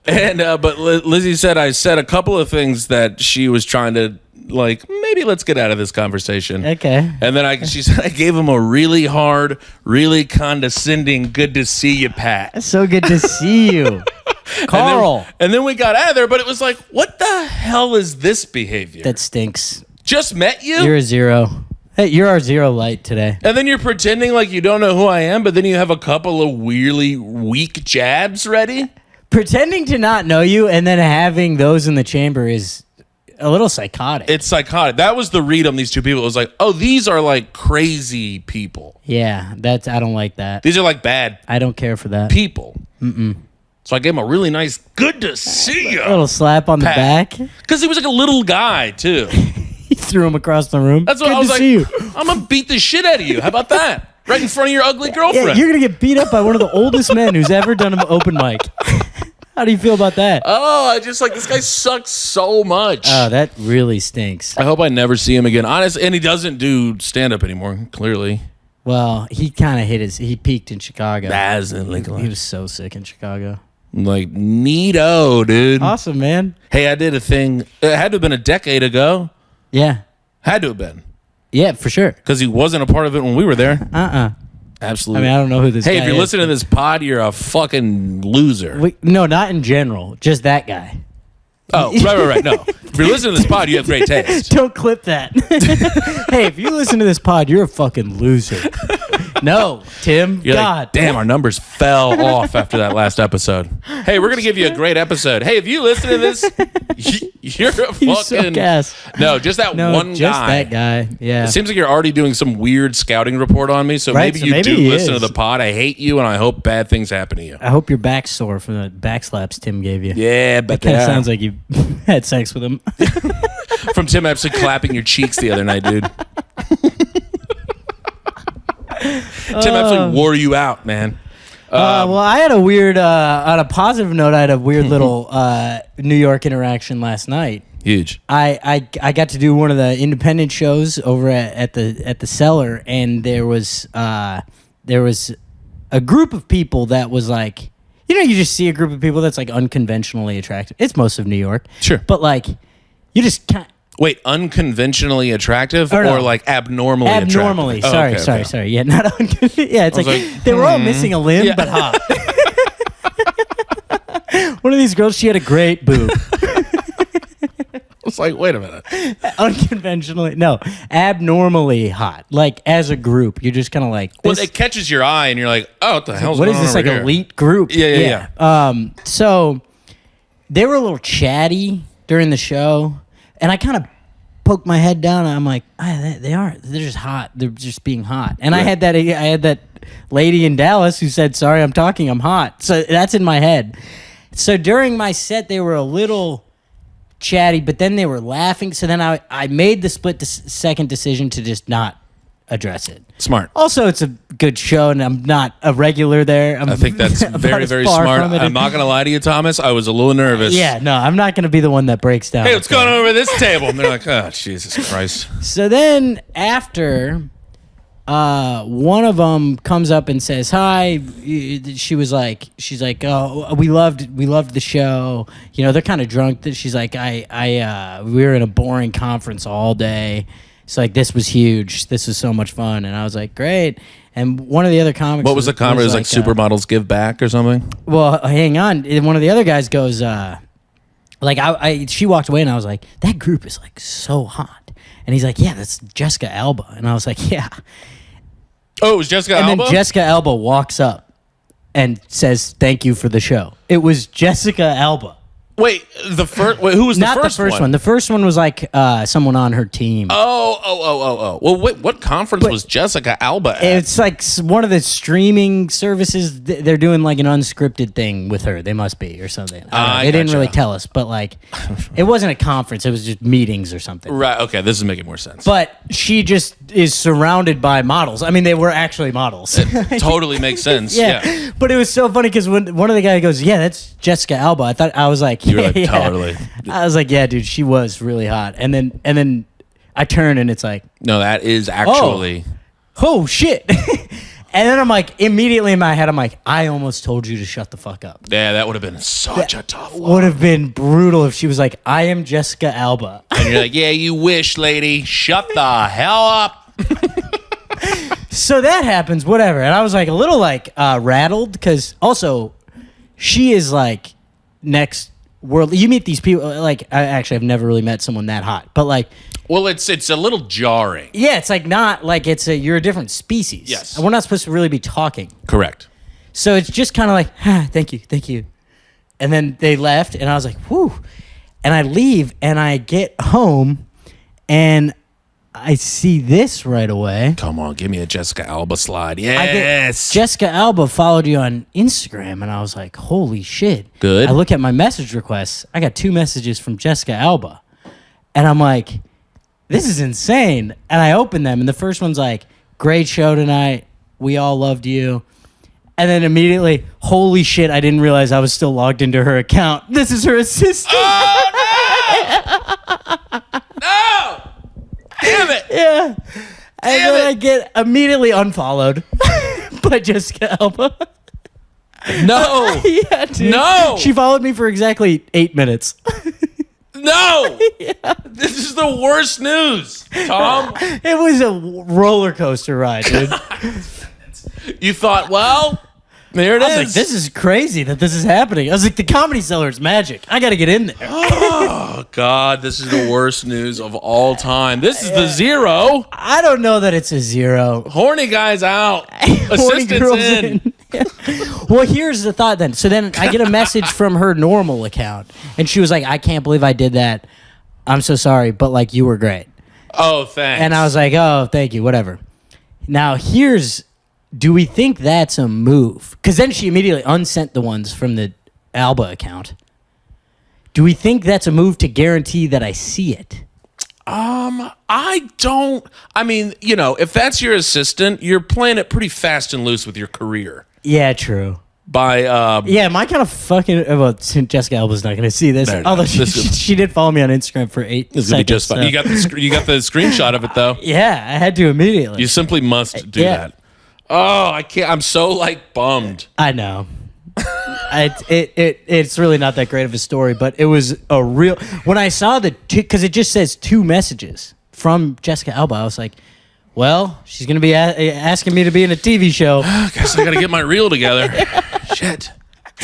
And but Lizzie said I said a couple of things that she was trying to, like, maybe let's get out of this conversation. Okay. And then she said I gave him a really hard, really condescending, good to see you, Pat. So good to see you. Carl. And then we got out of there, but it was like, what the hell is this behavior? That stinks. Just met you? You're a zero. Hey, you're our zero light today. And then you're pretending like you don't know who I am, but then you have a couple of really weak jabs ready? Pretending to not know you and then having those in the chamber is a little psychotic. It's psychotic. That was the read on these two people. It was like, oh, these are like crazy people. Yeah, I don't like that. These are like bad I don't care for that. people. So I gave him a really nice, good to see you. A little slap on the back. Because he was like a little guy, too. He threw him across the room. That's what Good I was to like, see you. I'm going to beat the shit out of you. How about that? Right in front of your ugly Yeah, girlfriend. you're going to get beat up by one of the oldest men who's ever done an open mic. How do you feel about that? Oh, I just like, this guy sucks so much. Oh, that really stinks. I hope I never see him again. Honest, and he doesn't do stand-up anymore, clearly. Well, he kind of he peaked in Chicago. As in Lincoln. He was so sick in Chicago. Like, neato, dude. Awesome, man. Hey, I did a thing. It had to have been a decade ago. Yeah. Had to have been. Yeah, for sure. Because he wasn't a part of it when we were there. I Absolutely. mean, I don't know who this guy Hey, is. if you're listening to this pod, you're a fucking loser. No, not in general. Just that guy. Oh, right. No. If you're listening to this pod, you have great taste. Don't clip that. Hey, if you listen to this pod, you're a fucking loser. No, Tim. You're God. like, damn, our numbers fell off after that last episode. Hey, we're going to give you a great episode. Hey, if you listen to this, you're a You fucking... suck ass. No, just that No, one just guy. that guy. Yeah. It seems like you're already doing some weird scouting report on me, so Right, maybe so you maybe do he listen is. to the pod. I hate you, and I hope bad things happen to you. I hope your back's sore from the back slaps Tim gave you. Yeah, but Kind of sounds like you had sex with him. from Tim actually clapping your cheeks the other night, dude. Tim absolutely wore you out, man. Well, I had a weird, on a positive note, I had a weird little New York interaction last night. Huge. I got to do one of the independent shows over at the Cellar, and there was a group of people that was like, you know, you just see a group of people that's like unconventionally attractive. It's most of New York, Sure. but like you just can't. Wait, unconventionally attractive Or no. or like abnormally attractive? Abnormally, Oh, sorry. Yeah, not yeah. It's was like like, they were all missing a limb, Yeah. but hot. these girls. She had a great boob. It's like, wait a minute. Unconventionally, no, abnormally hot. Like as a group, you're just kind of like. Well, it catches your eye, and you're like, oh, what the hell's what going on is this over like here? elite group? Yeah. So they were a little chatty during the show, and I kind of poked my head down, and I'm like, they're just hot. They're just being hot. And I had that lady in Dallas who said, "Sorry, I'm talking. I'm hot." So that's in my head. So during my set, they were a little chatty, but then they were laughing. So then I made the second decision to just not address it. Smart. Also, it's a good show, and I'm not a regular there. I think that's very, very smart. I'm not going to lie to you, Thomas. I was a little nervous. Yeah, no, I'm not going to be the one that breaks down. Hey, what's going on over this table? And they're like, oh, Jesus Christ. So then after, one of them comes up and says, hi. She's like, oh, we loved the show. You know, they're kind of drunk. She's like, we were in a boring conference all day. It's like, this was huge. This was so much fun. And I was like, great. And one of the other comics. What was the conference? Like Supermodels Give Back or something? Well, hang on. One of the other guys goes, she walked away, and I was like, that group is like so hot. And he's like, yeah, that's Jessica Alba. And I was like, yeah. Oh, it was Jessica Alba? And then Jessica Alba walks up and says, thank you for the show. It was Jessica Alba. Wait, who was the first one? Not the first one. The first one was like someone on her team. Oh. Well, wait, what conference was Jessica Alba at? It's like one of the streaming services. They're doing like an unscripted thing with her. They must be or something. They didn't really tell us, but like it wasn't a conference. It was just meetings or something. Right. Okay. This is making more sense. But she just is surrounded by models. I mean, they were actually models. It totally makes sense. Yeah. But it was so funny because when one of the guys goes, yeah, that's Jessica Alba. I was like, you were like, totally. I was like, yeah, dude, she was really hot. And then I turn and it's like, no, that is actually. Oh shit. And then I'm like, immediately in my head, I'm like, I almost told you to shut the fuck up. Yeah, that would have been such a tough one. Would have been brutal if she was like, I am Jessica Alba. And you're like, yeah, you wish, lady. Shut the hell up. So that happens, whatever. And I was like a little like rattled because also she is like next world. You meet these people, like I've never really met someone that hot, but like. Well, it's a little jarring. Yeah, it's like not like you're a different species. Yes. And we're not supposed to really be talking. Correct. So it's just kind of like, thank you. And then they left, and I was like, whew. And I leave, and I get home, and I see this right away. Come on, give me a Jessica Alba slide. Yes. Jessica Alba followed you on Instagram, and I was like, holy shit. Good. I look at my message requests. I got 2 messages from Jessica Alba. And I'm like, this is insane. And I open them, and the first one's like, great show tonight. We all loved you. And then immediately, holy shit, I didn't realize I was still logged into her account. This is her assistant. Oh, no! No! Damn it! Yeah. And then I get immediately unfollowed by Jessica Alba. No! Yeah, dude. No! She followed me for exactly 8 minutes. No! Yeah. This is the worst news, Tom. It was a roller coaster ride, dude. You thought, well, there it is. I was like, this is crazy that this is happening. I was like, the Comedy Cellar is magic. I got to get in there. Oh, God, this is the worst news of all time. This is the 0. I don't know that it's a 0. Horny guy's out. Horny Assistant's girl's in. Well, here's the thought then. So then I get a message from her normal account, and she was like, I can't believe I did that. I'm so sorry, but like, you were great. Oh, thanks. And I was like, oh, thank you, whatever. Now, do we think that's a move? Because then she immediately unsent the ones from the Alba account. Do we think that's a move to guarantee that I see it? I don't. I mean, you know, if that's your assistant, you're playing it pretty fast and loose with your career. Yeah, true. Yeah, my kind of fucking. Well, Jessica Alba's not going to see this. No. Although she did follow me on Instagram for 8 It's seconds. gonna be just fine. So. You got the screenshot of it though. Yeah, I had to immediately. You simply must do that. Oh, I can't. I'm so like bummed. I know. It's really not that great of a story, but it was a real. When I saw because it just says 2 messages from Jessica Alba, I was like, well, she's gonna be asking me to be in a TV show. Guess I gotta get my reel together. Shit.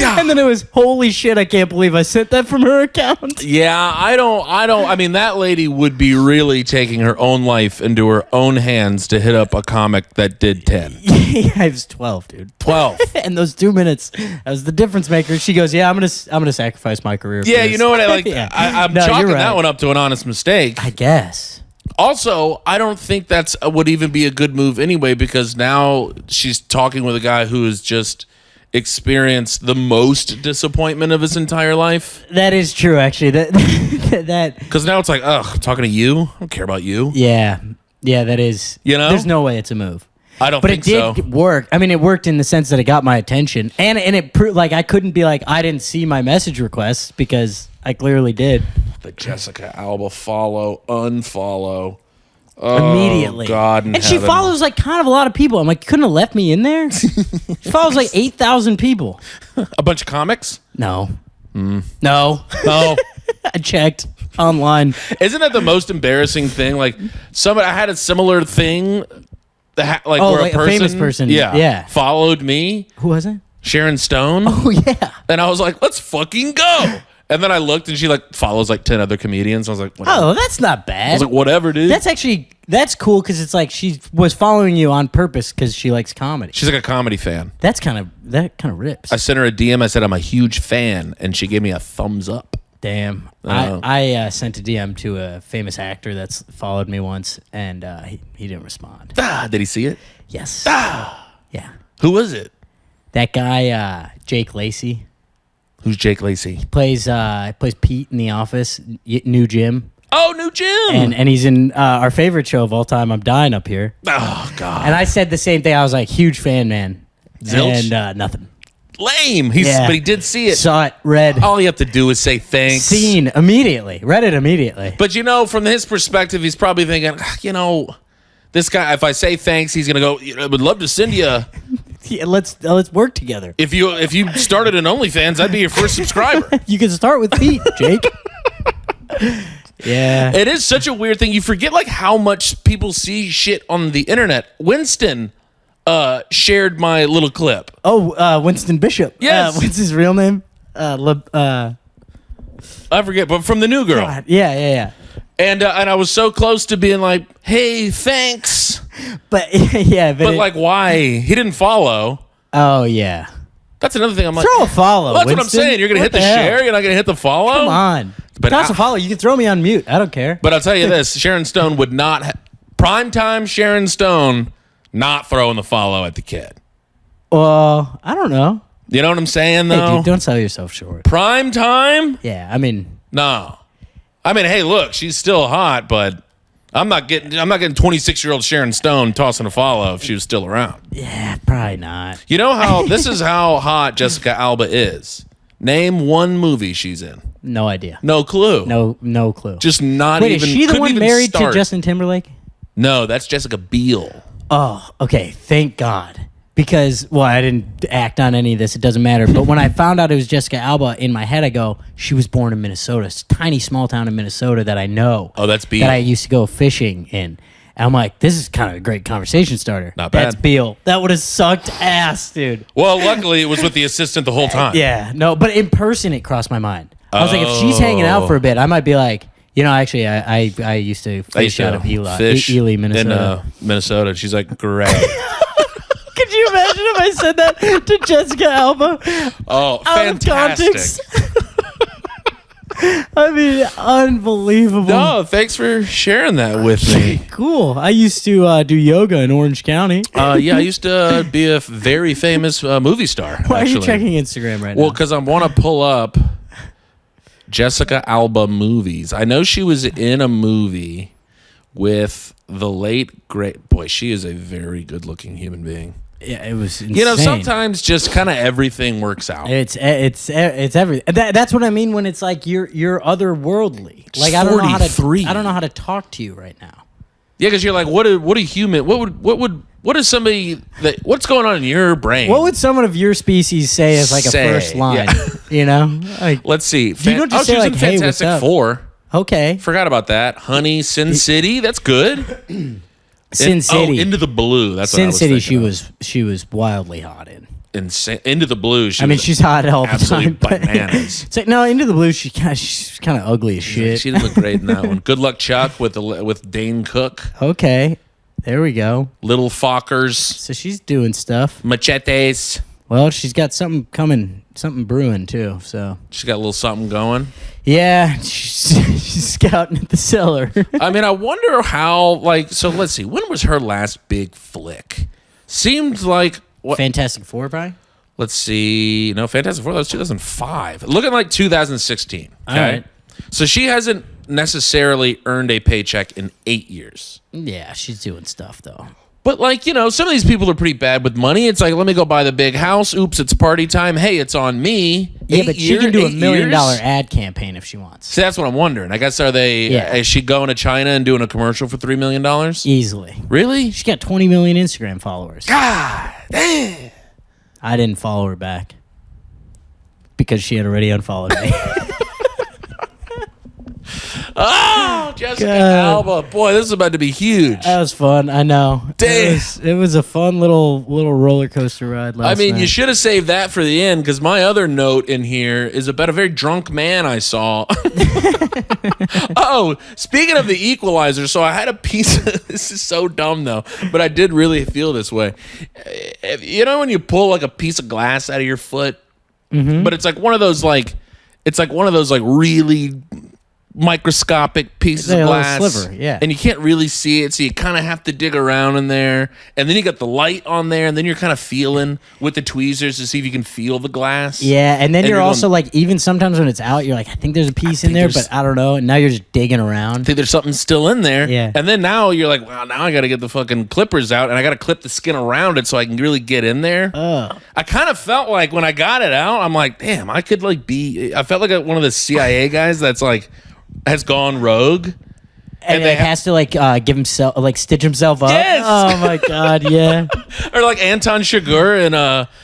And then it was, holy shit, I can't believe I sent that from her account. Yeah, I mean, that lady would be really taking her own life into her own hands to hit up a comic that did 10. Yeah, it was 12, dude. 12. And those 2 minutes, that was the difference maker. She goes, yeah, I'm gonna sacrifice my career for Yeah, this. you know what I like? Yeah. I'm No, you're chalking right. that one up to an honest mistake. I guess. Also, I don't think that's would even be a good move anyway, because now she's talking with a guy who has just experienced the most disappointment of his entire life. That is true, actually. That Because now it's like, ugh, talking to you? I don't care about you. yeah, that is. You know? There's no way it's a move. I don't But think it did so. work. I mean, it worked in the sense that it got my attention, and it proved like I couldn't be like I didn't see my message requests because I clearly did The Jessica Alba follow, unfollow. immediately. God in and she heaven. follows like kind of a lot of people. I'm like, you couldn't have left me in there. She follows like 8,000 people. A bunch of comics? No, no. No. I checked online. Isn't that the most embarrassing thing? Like, I had a similar thing. Like, Oh, where like a famous person. Yeah. Yeah. Followed me. Who was it? Sharon Stone. Oh yeah. And I was like, let's fucking go. And then I looked and she like follows like 10 other comedians. I was like, whatever. Oh, that's not I bad. was like, whatever, dude. That's cool because it's like she was following you on purpose because she likes comedy. She's like a comedy fan. That kind of rips. I sent her a DM. I said, I'm a huge fan. And she gave me a thumbs up. Damn. Oh. I sent a DM to a famous actor that's followed me once, and he didn't respond. Did he see it? Yes. Yeah. Who was it? That guy, Jake Lacey, Who's Jake Lacey? plays Pete in The Office, New Jim, Oh, new Jim. and he's in our favorite show of all time, I'm Dying Up Here. Oh, God. And I said the same thing. I was like, huge fan, man. Zilch? And nothing. Lame. Yeah. But he did see it. Saw it, read, All you have to do is say thanks. seen immediately, read it immediately. But, from his perspective, he's probably thinking, this guy, if I say thanks, he's going to go, I would love to send you. Yeah, let's work together. If you started an OnlyFans, I'd be your first subscriber. You can start with Pete, Jake. Yeah. It is such a weird thing. You forget like how much people see shit on the internet. Winston shared my little clip. Oh, Winston Bishop. Yes. What's his real name? I forget, but from the New Girl. God. Yeah. And I was so close to being like, hey, thanks. But yeah, But like, why? He didn't follow. oh yeah. That's another thing I'm like, Throw a follow. well, that's what I'm Winston. saying. You're going to hit What the hell? share. You're not going to hit the follow. Come on. But Toss a follow. You can throw me on mute. I don't care. But I'll tell you this, Sharon Stone would not, primetime Sharon Stone, not throwing the follow at the kid. Well, I don't know. You know what I'm saying, Hey, though? dude, don't sell yourself short. Prime time? Yeah, I mean, No. I mean, hey, look, she's still hot, but I'm not getting 26-year-old Sharon Stone tossing a follow if she was still around. yeah, probably not. You know how this is how hot Jessica Alba is. Name one movie she's in. No idea. No clue. No clue. Just not Wait, even. is she the couldn't one even married start. to Justin Timberlake? No, that's Jessica Biel. Oh, okay. Thank God. Because, well, I didn't act on any of this. It doesn't matter. But when I found out it was Jessica Alba, in my head, I go, she was born in Minnesota. It's a tiny, small town in Minnesota that I know. Oh, that's Biel. That I used to go fishing in. And I'm like, this is kind of a great conversation starter. Not bad. That's Beal. That would have sucked ass, dude. Well, luckily it was with the assistant the whole time. Yeah. No, but in person, it crossed my mind. I was like, if she's hanging out for a bit, I might be like, actually, I used to fish out of Ely, Minnesota. In Minnesota. She's like, great. Could you imagine if I said that to Jessica Alba? Oh, Out of context. fantastic. I mean, unbelievable. No, thanks for sharing that with me. Cool. I used to do yoga in Orange County. Yeah, I used to be a very famous movie star. Why are you actually. checking Instagram right Well, now? because I want to pull up Jessica Alba movies. I know she was in a movie with the late great boy. She is a very good-looking human being. Yeah, it was insane. Sometimes just kind of everything works out. It's everything. That's what I mean when it's like you're otherworldly. Like I don't know how 43. to. I don't know how to talk to you right now. Yeah, because you're like, what is somebody that? What's going on in your brain? What would someone of your species say as like a first line? yeah. You know, like Let's see. You don't just she say was like, in "Hey, what's Fantastic up?" Four. Okay, Forgot about that. Honey, Sin City. That's good. Sin City. Oh, Into the Blue. That's what I Sin was City. thinking of. She was wildly hot in. insane. Into the Blue. She's hot all the absolutely time. bananas. It's like, no, Into the Blue, she's kind of ugly as shit. She didn't look great in that one. Good Luck Chuck with Dane Cook. Okay, there we go. Little Fockers. So she's doing stuff. Machetes. Well, she's got something coming, something brewing too. So She's got a little something going. yeah, she's scouting at the cellar. I mean, I wonder how, so let's see. When was her last big flick? Seemed like, what? Fantastic Four, probably. Let's see. No, Fantastic Four, that was 2005. Looking like 2016. Okay? All right. So she hasn't necessarily earned a paycheck in 8 years. Yeah, she's doing stuff though. But some of these people are pretty bad with money. It's like, let me go buy the big house. Oops, it's party time. Hey, it's on me. Yeah, but she can do $1 million ad campaign if she wants. See, that's what I'm wondering. I guess is she going to China and doing a commercial for $3 million? Easily. Really? She's got 20 million Instagram followers. God damn. I didn't follow her back because she had already unfollowed me. Oh, Jessica Alba. Boy, this is about to be huge. That was fun. I know. Damn. It was a fun little roller coaster ride last night. You should have saved that for the end, because my other note in here is about a very drunk man I saw. Oh, speaking of the Equalizer, so I had a piece of, this is so dumb though, but I did really feel this way. You know when you pull like a piece of glass out of your foot, but it's like one of those really microscopic pieces of glass, sliver, yeah, and you can't really see it, so you kind of have to dig around in there, and then you got the light on there, and then you're kind of feeling with the tweezers to see if you can feel the glass. Yeah, and then you're also going, even sometimes when it's out, you're like, I think there's a piece in there, but I don't know, and now you're just digging around. I think there's something still in there. Yeah, and then now you're like, wow, now I got to get the fucking clippers out, and I got to clip the skin around it so I can really get in there. I kind of felt like when I got it out, I'm like, damn, I could I felt like one of the CIA guys that's like has gone rogue, and it has to give himself stitch himself up. Yes! Oh my god, yeah. Or like Anton Chigurh in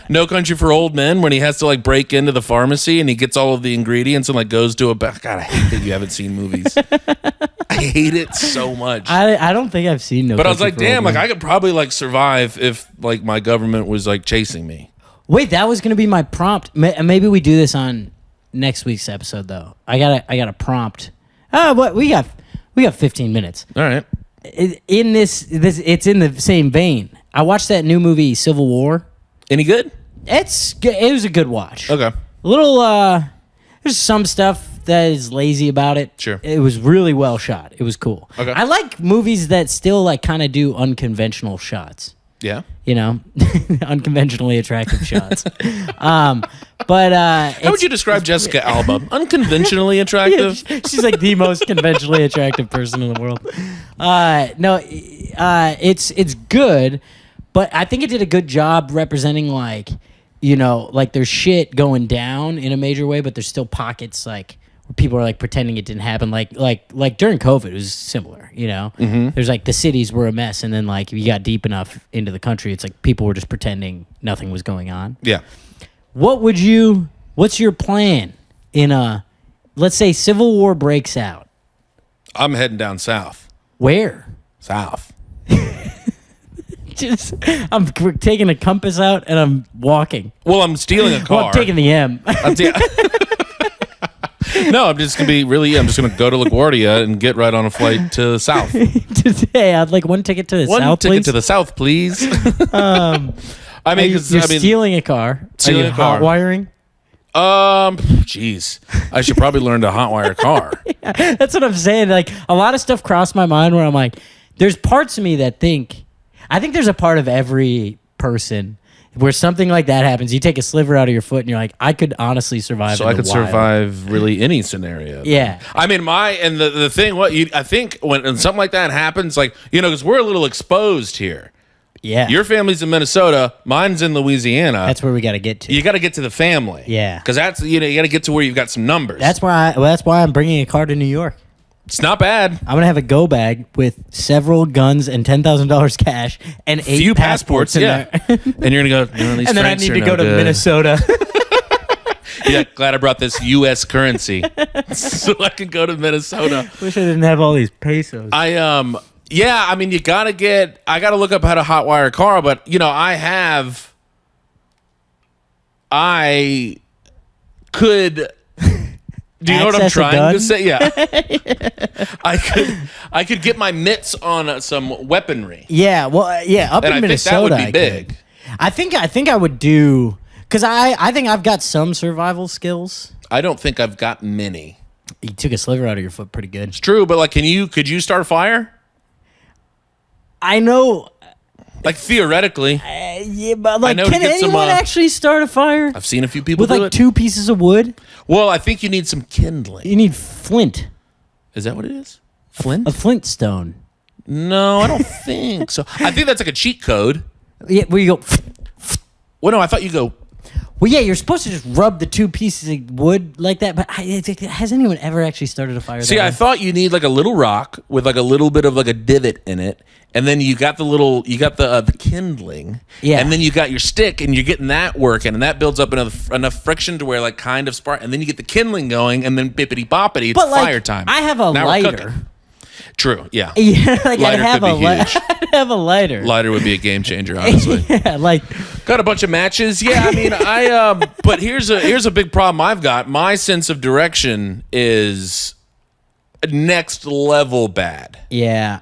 No Country for Old Men, when he has to break into the pharmacy and he gets all of the ingredients and goes to God, I hate that you haven't seen movies. I hate it so much. I don't think I've seen No. But I was like, damn, I could probably survive if my government was chasing me. Wait, that was gonna be my prompt. Maybe we do this on next week's episode though. I got a prompt. What we got 15 minutes. All right. In this it's in the same vein. I watched that new movie Civil War. Any good? It was a good watch. Okay. A little there's some stuff that is lazy about it. Sure. It was really well shot. It was cool. Okay. I like movies that still kind of do unconventional shots. Yeah. Unconventionally attractive shots. How would you describe Jessica Alba? Unconventionally attractive? She's the most conventionally attractive person in the world. It's good, but I think it did a good job representing there's shit going down in a major way, but there's still pockets where people are pretending it didn't happen. Like during COVID, it was similar. There's the cities were a mess, and then if you got deep enough into the country, it's people were just pretending nothing was going on. Yeah. What's your plan in let's say Civil War breaks out? I'm heading down south. Where? South. I'm taking a compass out and I'm walking. Well, I'm stealing a car. Well, I'm taking the M. No, I'm just gonna I'm just gonna go to LaGuardia and get right on a flight to the south. Hey, I'd like one ticket to the south, One ticket please. to the south, please. You're stealing a car. Stealing Are you a car. hot wiring? Jeez, I should probably learn to hotwire a car. Yeah, that's what I'm saying. A lot of stuff crossed my mind where I'm like, there's parts of me that I think there's a part of every person where something like that happens. You take a sliver out of your foot and you're like, I could honestly survive. So I could survive really any scenario. Yeah. I mean, the thing, I think when something like that happens, because we're a little exposed here. Yeah. Your family's in Minnesota. Mine's in Louisiana. That's where we got to get to. You got to get to the family. Yeah. Because that's, you got to get to where you've got some numbers. That's why I'm bringing a car to New York. It's not bad. I'm going to have a go bag with several guns and $10,000 cash and 8 few passports in there. And you're going to go, these and then I Franks need are to no go to good. Minnesota. Yeah, glad I brought this U.S. currency so I can go to Minnesota. Wish I didn't have all these pesos. I got to look up how to hotwire a car, but, I have I could. Do you know what I'm Access a trying gun? to say? Yeah. I could get my mitts on some weaponry. Yeah, well, yeah, up And in I think Minnesota, that would be I big. could. I think I would do, because I think I've got some survival skills. I don't think I've got many. You took a sliver out of your foot pretty good. It's true, but like, could you start a fire? I know. Like theoretically, Yeah, but like, know to can get some, anyone actually start a fire I've seen a few people with do like it. 2 pieces of wood? Well, I think you need some kindling. You need flint, Is that what it is? Flint? a flint stone. No, I don't think so. I think that's like a cheat code. Yeah, where you go. Well, no, I thought you go. Well, yeah, you're supposed to just rub the 2 pieces of wood like that. But has anyone ever actually started a fire? See, that I way? thought you need like a little rock with like a little bit of like a divot in it, and then you got the kindling, Yeah. and then you got your stick, and you're getting that working, and that builds up enough friction to where like kind of spark, and then you get the kindling going, and then bippity boppity, it's But like, fire time. I have a Now we're lighter. cooking. True, yeah. Yeah, like Lighter I'd have could be huge. I'd have a lighter. Lighter would be a game changer, honestly. Yeah, like Got a bunch of matches. Yeah, I mean, but here's a big problem I've got. My sense of direction is next level bad. yeah,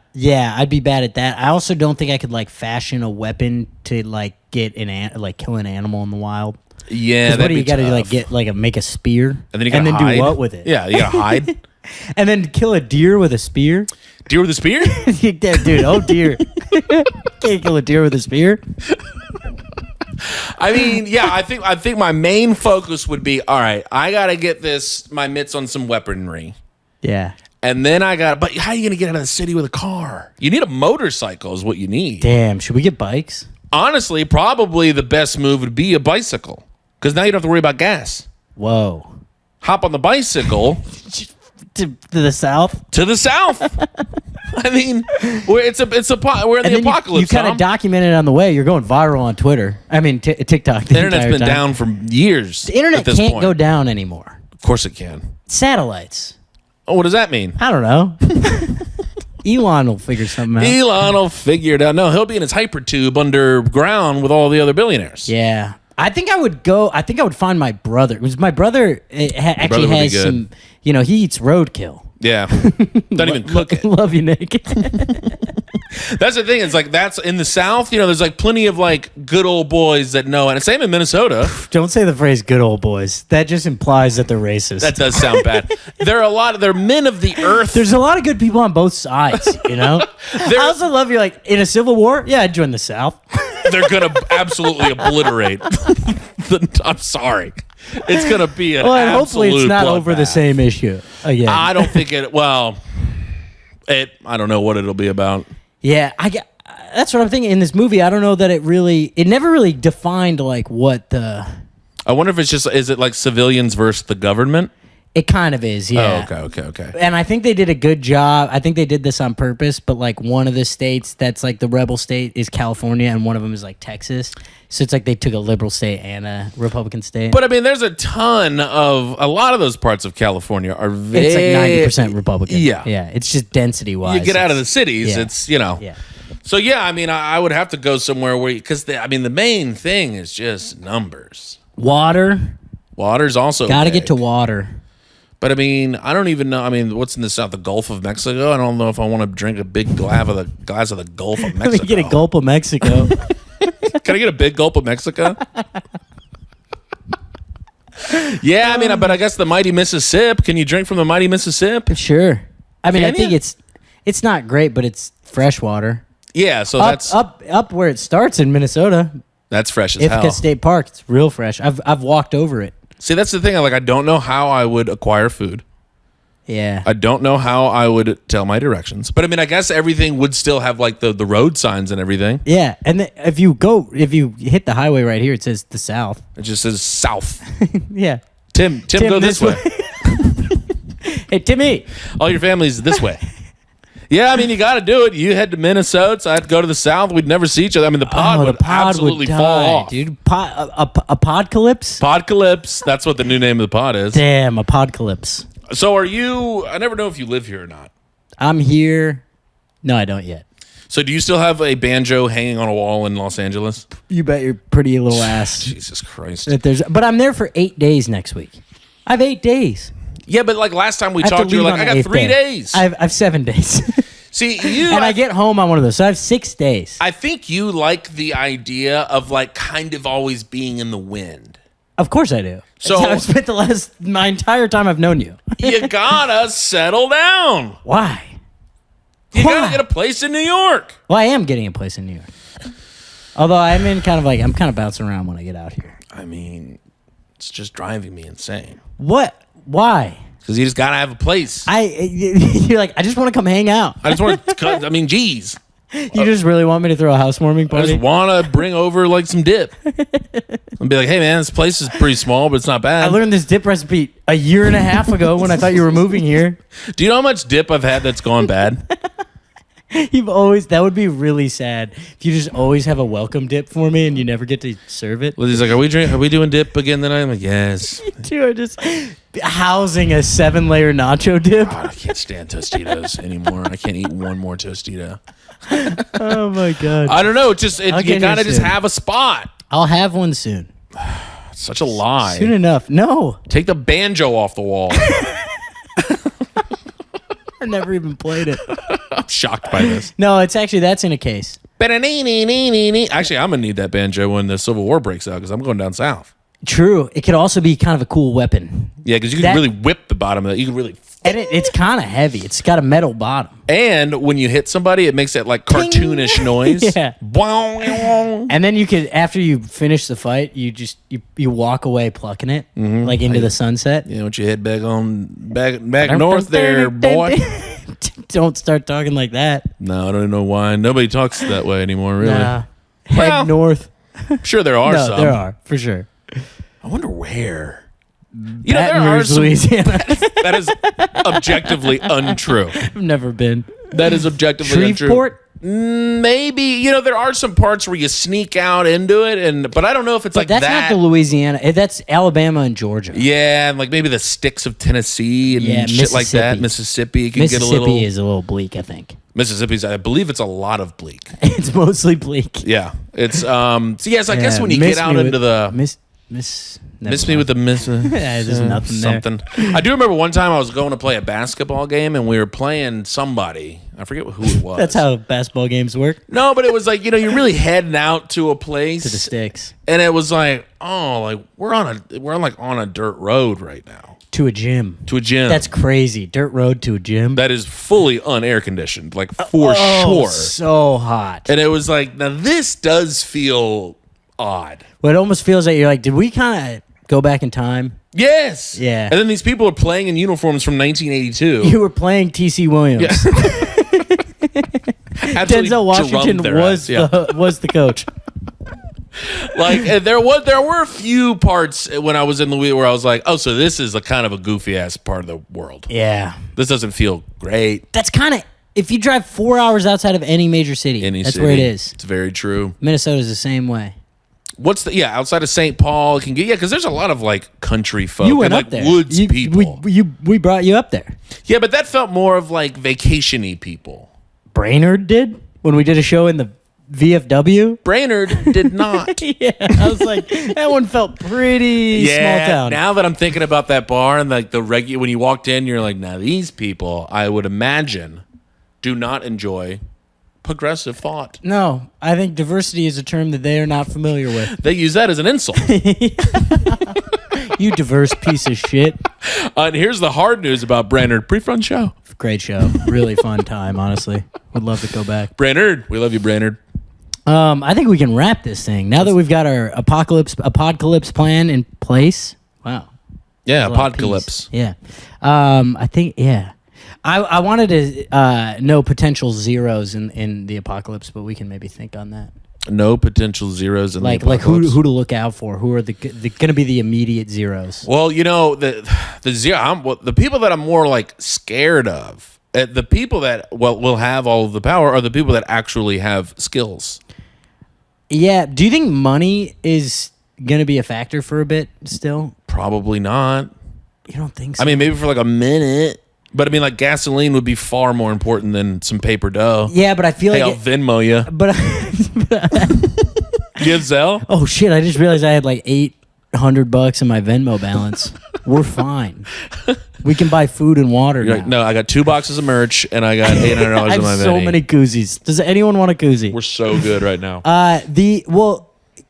I'd be bad at that. I also don't think I could like fashion a weapon to like get like kill an animal in the wild. Yeah, 'Cause what that'd do you be got to tough. like get like make a spear And then you gotta hide. do what with it? Yeah, you gotta hide. And then kill a deer with a spear. Deer with a spear? Dude, oh deer. Can't kill a deer with a spear. I mean, yeah, I think my main focus would be, all right, I gotta get my mitts on some weaponry. Yeah. And then but how are you gonna get out of the city with a car? You need a motorcycle is what you need. Damn, should we get bikes? Honestly, probably the best move would be a bicycle. Because now you don't have to worry about gas. Whoa. Hop on the bicycle To the south. to the south. I mean, we're in the apocalypse. You kind of Tom. document it on the way. You're going viral on Twitter. I mean, TikTok. The internet's been down for years. The internet at this can't point. go down anymore. Of course it can. Satellites. Oh, what does that mean? I don't know. Elon will figure something out. Elon will figure it out. No, he'll be in his hypertube underground with all the other billionaires. Yeah. I think I would find my brother. Because my brother actually brother would be has good. some, he eats roadkill. Yeah. Don't even cook it. Love you, Nick. That's the thing. It's like that's in the South. There's like plenty of like good old boys that know. And same in Minnesota. Don't say the phrase good old boys. That just implies that they're racist. That does sound bad. They're men of the earth. There's a lot of good people on both sides, I also love you, like, in a civil war, yeah, I'd join the South. They're going to absolutely obliterate. I'm sorry. It's going to be an Well, and hopefully it's absolute not over the bloodbath. same issue again. I don't think it, well, I don't know what it'll be about. Yeah, that's what I'm thinking. In this movie, I don't know that it never really defined, like, what the... I wonder if is it like civilians versus the government? It kind of is, yeah. Oh, okay. And I think they did a good job. I think they did this on purpose, but like one of the states that's like the rebel state is California, and one of them is like Texas. So it's like they took a liberal state and a Republican state. But I mean, there's a lot of those parts of California are very... It's like 90% Republican. Yeah. Yeah, it's just density-wise. You get out of the cities, yeah. it's, Yeah. So yeah, I mean, I would have to go somewhere where, because the main thing is just numbers. Water. Water's also Got to big. get to water. But I mean, I don't even know. I mean, what's in the South? The Gulf of Mexico? I don't know if I want to drink a big glass of the Gulf of Mexico. Let me get a gulp of Mexico. Can I get a big gulp of Mexico? Yeah, I mean, but I guess the mighty Mississippi. Can you drink from the mighty Mississippi? Sure. I mean, Can I think ya? it's not great, but it's fresh water. Yeah, so Up where it starts in Minnesota, that's fresh as Ithaca hell. State Park. It's real fresh. I've walked over it. See, that's the thing. I don't know how I would acquire food. Yeah. I don't know how I would tell my directions. But I mean, I guess everything would still have like the road signs and everything. Yeah, and if you hit the highway right here, it says the South. It just says south. Yeah. Tim, go this way. Hey, Timmy. All your family's this way. Yeah, I mean, you got to do it. You head to Minnesota, so I'd go to the South. We'd never see each other. I mean, the pod would absolutely die, fall off. dude. Apocalypse? Podcalypse. That's what the new name of the pod is. Damn, apocalypse. So are you, I never know if you live here or not. I'm here. No, I don't yet. So do you still have a banjo hanging on a wall in Los Angeles? You bet your pretty little ass. Jesus Christ. But I'm there for 8 days next week. I have 8 days. Yeah, but like last time we I have to talked, you were leave like, on I the got 8th 3 day. days. I have 7 days. See, you... And I get home on one of those. So I have 6 days. I think you like the idea of like kind of always being in the wind. Of course I do. So- I've spent my entire time I've known you. You gotta settle down. Why? You Why? gotta get a place in New York. Well, I am getting a place in New York. Although I'm kind of bouncing around when I get out here. I mean, it's just driving me insane. What? Why? Because you just gotta have a place. You're like, I just want to come hang out. I just want to, I mean, geez. You just really want me to throw a housewarming I party? just want to bring over like some dip. And be like, hey man, this place is pretty small, but it's not bad. I learned this dip recipe a year and a half ago when I thought you were moving here. Do you know how much dip I've had that's gone bad? That would be really sad if you just always have a welcome dip for me and you never get to serve it. Lizzie's like, are we doing dip again tonight? I'm like, yes. You two are just housing a 7-layer nacho dip. God, I can't stand Tostitos anymore. I can't eat one more Tostito. Oh my God. I don't know. It's just, I'll you get gotta here just soon. have a spot. I'll have one soon. It's such a lie. Soon enough. No. Take the banjo off the wall. I never even played it. I'm shocked by this. No, that's in a case. Actually, I'm gonna need that banjo when the Civil War breaks out because I'm going down south. True. It could also be kind of a cool weapon. Yeah, because you can really whip the bottom of that. You can really. And it's kind of heavy. It's got a metal bottom. And when you hit somebody, it makes that like cartoonish noise. Yeah. And then you could, after you finish the fight, you walk away plucking it like into the sunset. You know what you head back north there, boy. Don't start talking like that. No, I don't know why. Nobody talks that way anymore, really. Nah. Head Well, north. I'm sure there are No, some. there are for sure. I wonder where. You know, Baton there are Rouge, some. Louisiana. That is objectively untrue. I've never been. That is objectively untrue. Shreveport. Maybe, there are some parts where you sneak out into it, but I don't know if it's But like that's that. not the Louisiana. That's Alabama and Georgia. Yeah, and like maybe the sticks of Tennessee and Yeah, shit like that. Mississippi. Mississippi can get a little. Mississippi is a little bleak, I think. Mississippi's, I believe it's a lot of bleak. It's mostly bleak. Yeah, it's so yes, I guess when you Miss get out me into the Miss me with the miss, Yeah, there's nothing there. something. I do remember one time I was going to play a basketball game and we were playing somebody. I forget who it was. That's how basketball games work. No, but it was like you're really heading out to a place To the sticks. and it was like we're on a dirt road right now To a gym. to a gym. That's crazy. Dirt road to a gym. that is fully unair conditioned, like for sure. So hot. And it was like, now this does feel odd. Well, it almost feels like you're like, did we kind of go back in time? Yes. Yeah. And then these people are playing in uniforms from 1982. You were playing T.C. Williams. Absolutely Denzel Washington drummed their ass, yeah. was the coach. Like there were a few parts when I was in Louis where I was like, oh, so this is a kind of a goofy ass part of the world. Yeah. This doesn't feel great. That's kind of, if you drive 4 hours outside of any major city, that's where it is. It's very true. Minnesota's the same way. Outside of St. Paul, it can get, because there's a lot of like country folk You went and up like there. woods people. We brought you up there. Yeah, but that felt more of like vacation-y people. Brainerd did when we did a show in the VFW. Brainerd did not. Yeah, I was like, that one felt pretty small town. Now that I'm thinking about that bar and like when you walked in, you're like, now these people, I would imagine, do not enjoy progressive thought. No, I think diversity is a term that they are not familiar with. They use that as an insult. You diverse piece of shit. And here's the hard news about Brainerd. Pretty fun show. Great show. Really fun time, honestly. Would love to go back. Brainerd. We love you, Brainerd. I think we can wrap this thing. Now that we've got our apocalypse plan in place. Wow. Yeah, A lot of Podcalypse. peace. Yeah. I think, yeah. I wanted to know potential zeros in the apocalypse, but we can maybe think on that. No potential zeros in Like the apocalypse. who to look out for? Who are the going to be the immediate zeros? Well, the people that I'm more like scared of, the people that will have all of the power are the people that actually have skills. Yeah. Do you think money is going to be a factor for a bit still? Probably not. You don't think so? I mean, maybe for like a minute. But I mean, like gasoline would be far more important than some paper dough. Yeah, but I feel Hey, like I'll Venmo you. but You have Zelle? oh shit! I just realized I had like $800 in my Venmo balance. We're fine. We can buy food and water You're now. like, no, I got 2 boxes of merch and I got $800 I in my have so Venny. many koozies. Does anyone want a koozie? We're so good right now.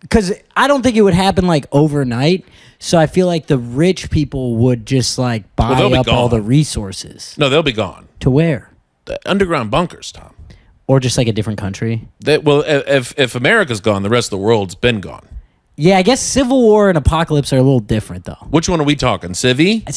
Because I don't think it would happen like overnight. So I feel like the rich people would just like buy they'll be up all gone. the resources. No, they'll be gone. To where? The underground bunkers, Tom. Or just like a different country. If America's gone, the rest of the world's been gone. Yeah, I guess Civil War and Apocalypse are a little different though. Which one are we talking? Civvy?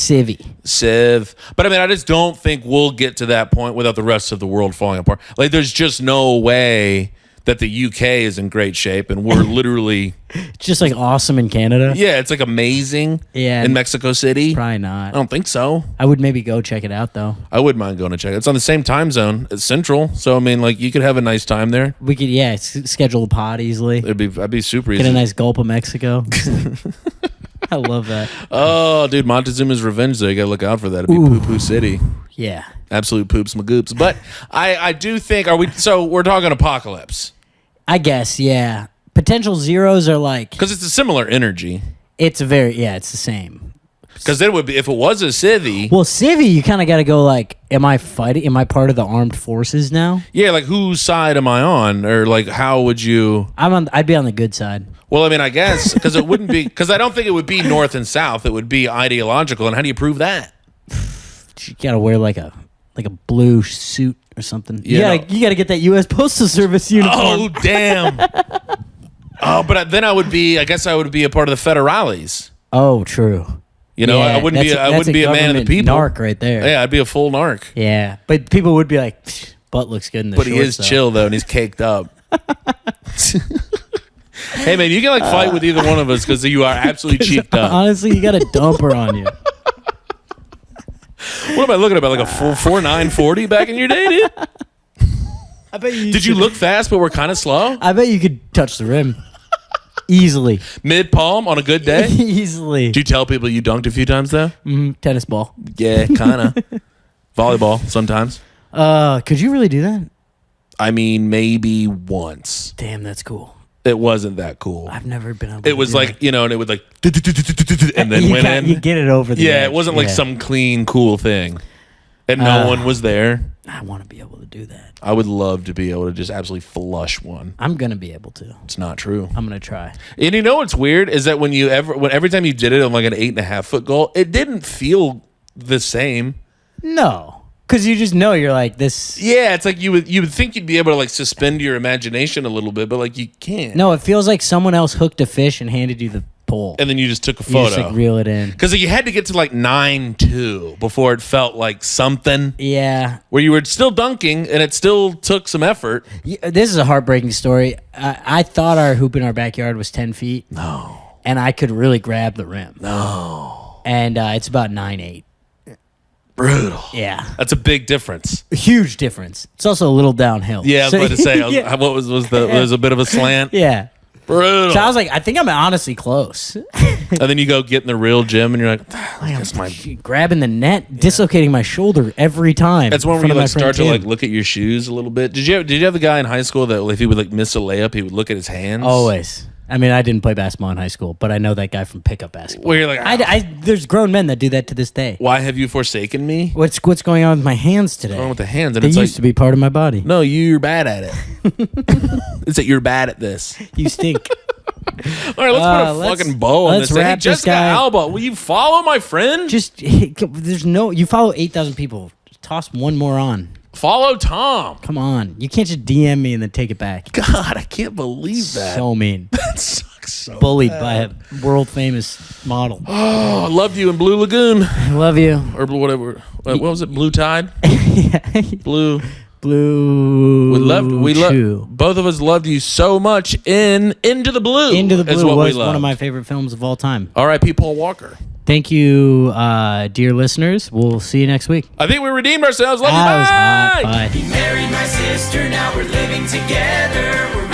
Civ. But I mean, I just don't think we'll get to that point without the rest of the world falling apart. Like, there's just no way that the UK is in great shape, and we're literally... It's just like awesome in Canada. Yeah, it's like amazing in Mexico City. Probably not. I don't think so. I would maybe go check it out though. I wouldn't mind going to check it. It's on the same time zone as Central, so I mean, like, you could have a nice time there. We could, schedule a pod easily. I'd be super easy. Get a nice gulp of Mexico. I love that. Oh, dude, Montezuma's Revenge, though. You gotta look out for that. It'd be poo-poo city. Yeah. Absolute poops magoops. But I do think, so we're talking apocalypse. I guess, yeah. Potential zeros are like... Because it's a similar energy. It's it's the same. Because then it would be, if it was a civvy... Well, civvy, you kind of got to go like, am I fighting? Am I part of the armed forces now? Yeah, like whose side am I on? Or like, how would you... I'd be on the good side. Well, I mean, I guess, because it wouldn't be... Because I don't think it would be north and south. It would be ideological. And how do you prove that? You got to wear like a blue suit or something. Yeah, you got to get that U.S. Postal Service uniform. Oh, damn. But then I would be a part of the federales. Oh, true. You know, Yeah, I wouldn't be a man of the people. Narc right there. Yeah, I'd be a full narc. Yeah, but people would be like, butt looks good in the But shorts, he is though. chill though, and he's caked up. Hey man, you can like fight with either one of us because you are absolutely cheeked up. Honestly, you got a dumper on you. What am I looking at? Like a 4.940 back in your day, dude? I bet you. Did you look fast but were kind of slow? I bet you could touch the rim easily. Mid palm on a good day? Easily. Do you tell people you dunked a few times though? Tennis ball. Yeah, kind of. Volleyball sometimes. Could you really do that? I mean, maybe once. Damn, that's cool. It wasn't that cool. I've never been able to It was do like, that. and it would like, and then went in. You get it over the Yeah, edge. it wasn't like some clean, cool thing. And no one was there. I want to be able to do that. I would love to be able to just absolutely flush one. I'm going to be able to. It's not true. I'm going to try. And you know what's weird is that every time you did it on like an 8.5 foot goal, it didn't feel the same. No. Because you just know you're like this. Yeah, it's like you would think you'd be able to like suspend your imagination a little bit, but like you can't. No, it feels like someone else hooked a fish and handed you the pole. And then you just took a you just photo. like reel it in. Because you had to get to like 9.2 before it felt like something. Yeah. Where you were still dunking and it still took some effort. This is a heartbreaking story. I thought our hoop in our backyard was 10 feet. No. And I could really grab the rim. No. And it's about 9.8. Brutal. Yeah. That's a big difference. A huge difference. It's also a little downhill. Yeah, I was about to say, Yeah. what was a bit of a slant? Yeah. Brutal. So I was like, I think I'm honestly close. And then you go get in the real gym and you're like, that's my... Grabbing the net, dislocating my shoulder every time. That's one in where you front of my like friend start to Kim. like look at your shoes a little bit. Did you have the guy in high school that if he would like miss a layup, he would look at his hands? Always. I mean, I didn't play basketball in high school, but I know that guy from pickup basketball. Where you're like, there's grown men that do that to this day. why have you forsaken me? What's going on with my hands today? What's wrong with the hands? And They it's used to be part of my body. no, you're bad at it. It's that you're bad at this. You stink. All right, let's put a fucking bow on let's this. Hey, wrap this Jessica guy. Alba, will you follow my friend? Just you follow 8,000 people. Just toss one more on. Follow Tom. Come on. You can't just DM me and then take it back. God, I can't believe that. So mean. That sucks so Bullied bad. by a world famous model. Oh, I loved you in Blue Lagoon. I love you. Or whatever. What was it? Blue Tide? Blue. Blue. We Chew. love. Both of us loved you so much in Into the Blue. Into the Blue is what was we one of loved. my favorite films of all time. R.I.P. Paul Walker. Thank you, dear listeners. We'll see you next week. I think we redeemed ourselves. Love you. That was hot. Bye. Bye. He married my sister, now we're living together. We're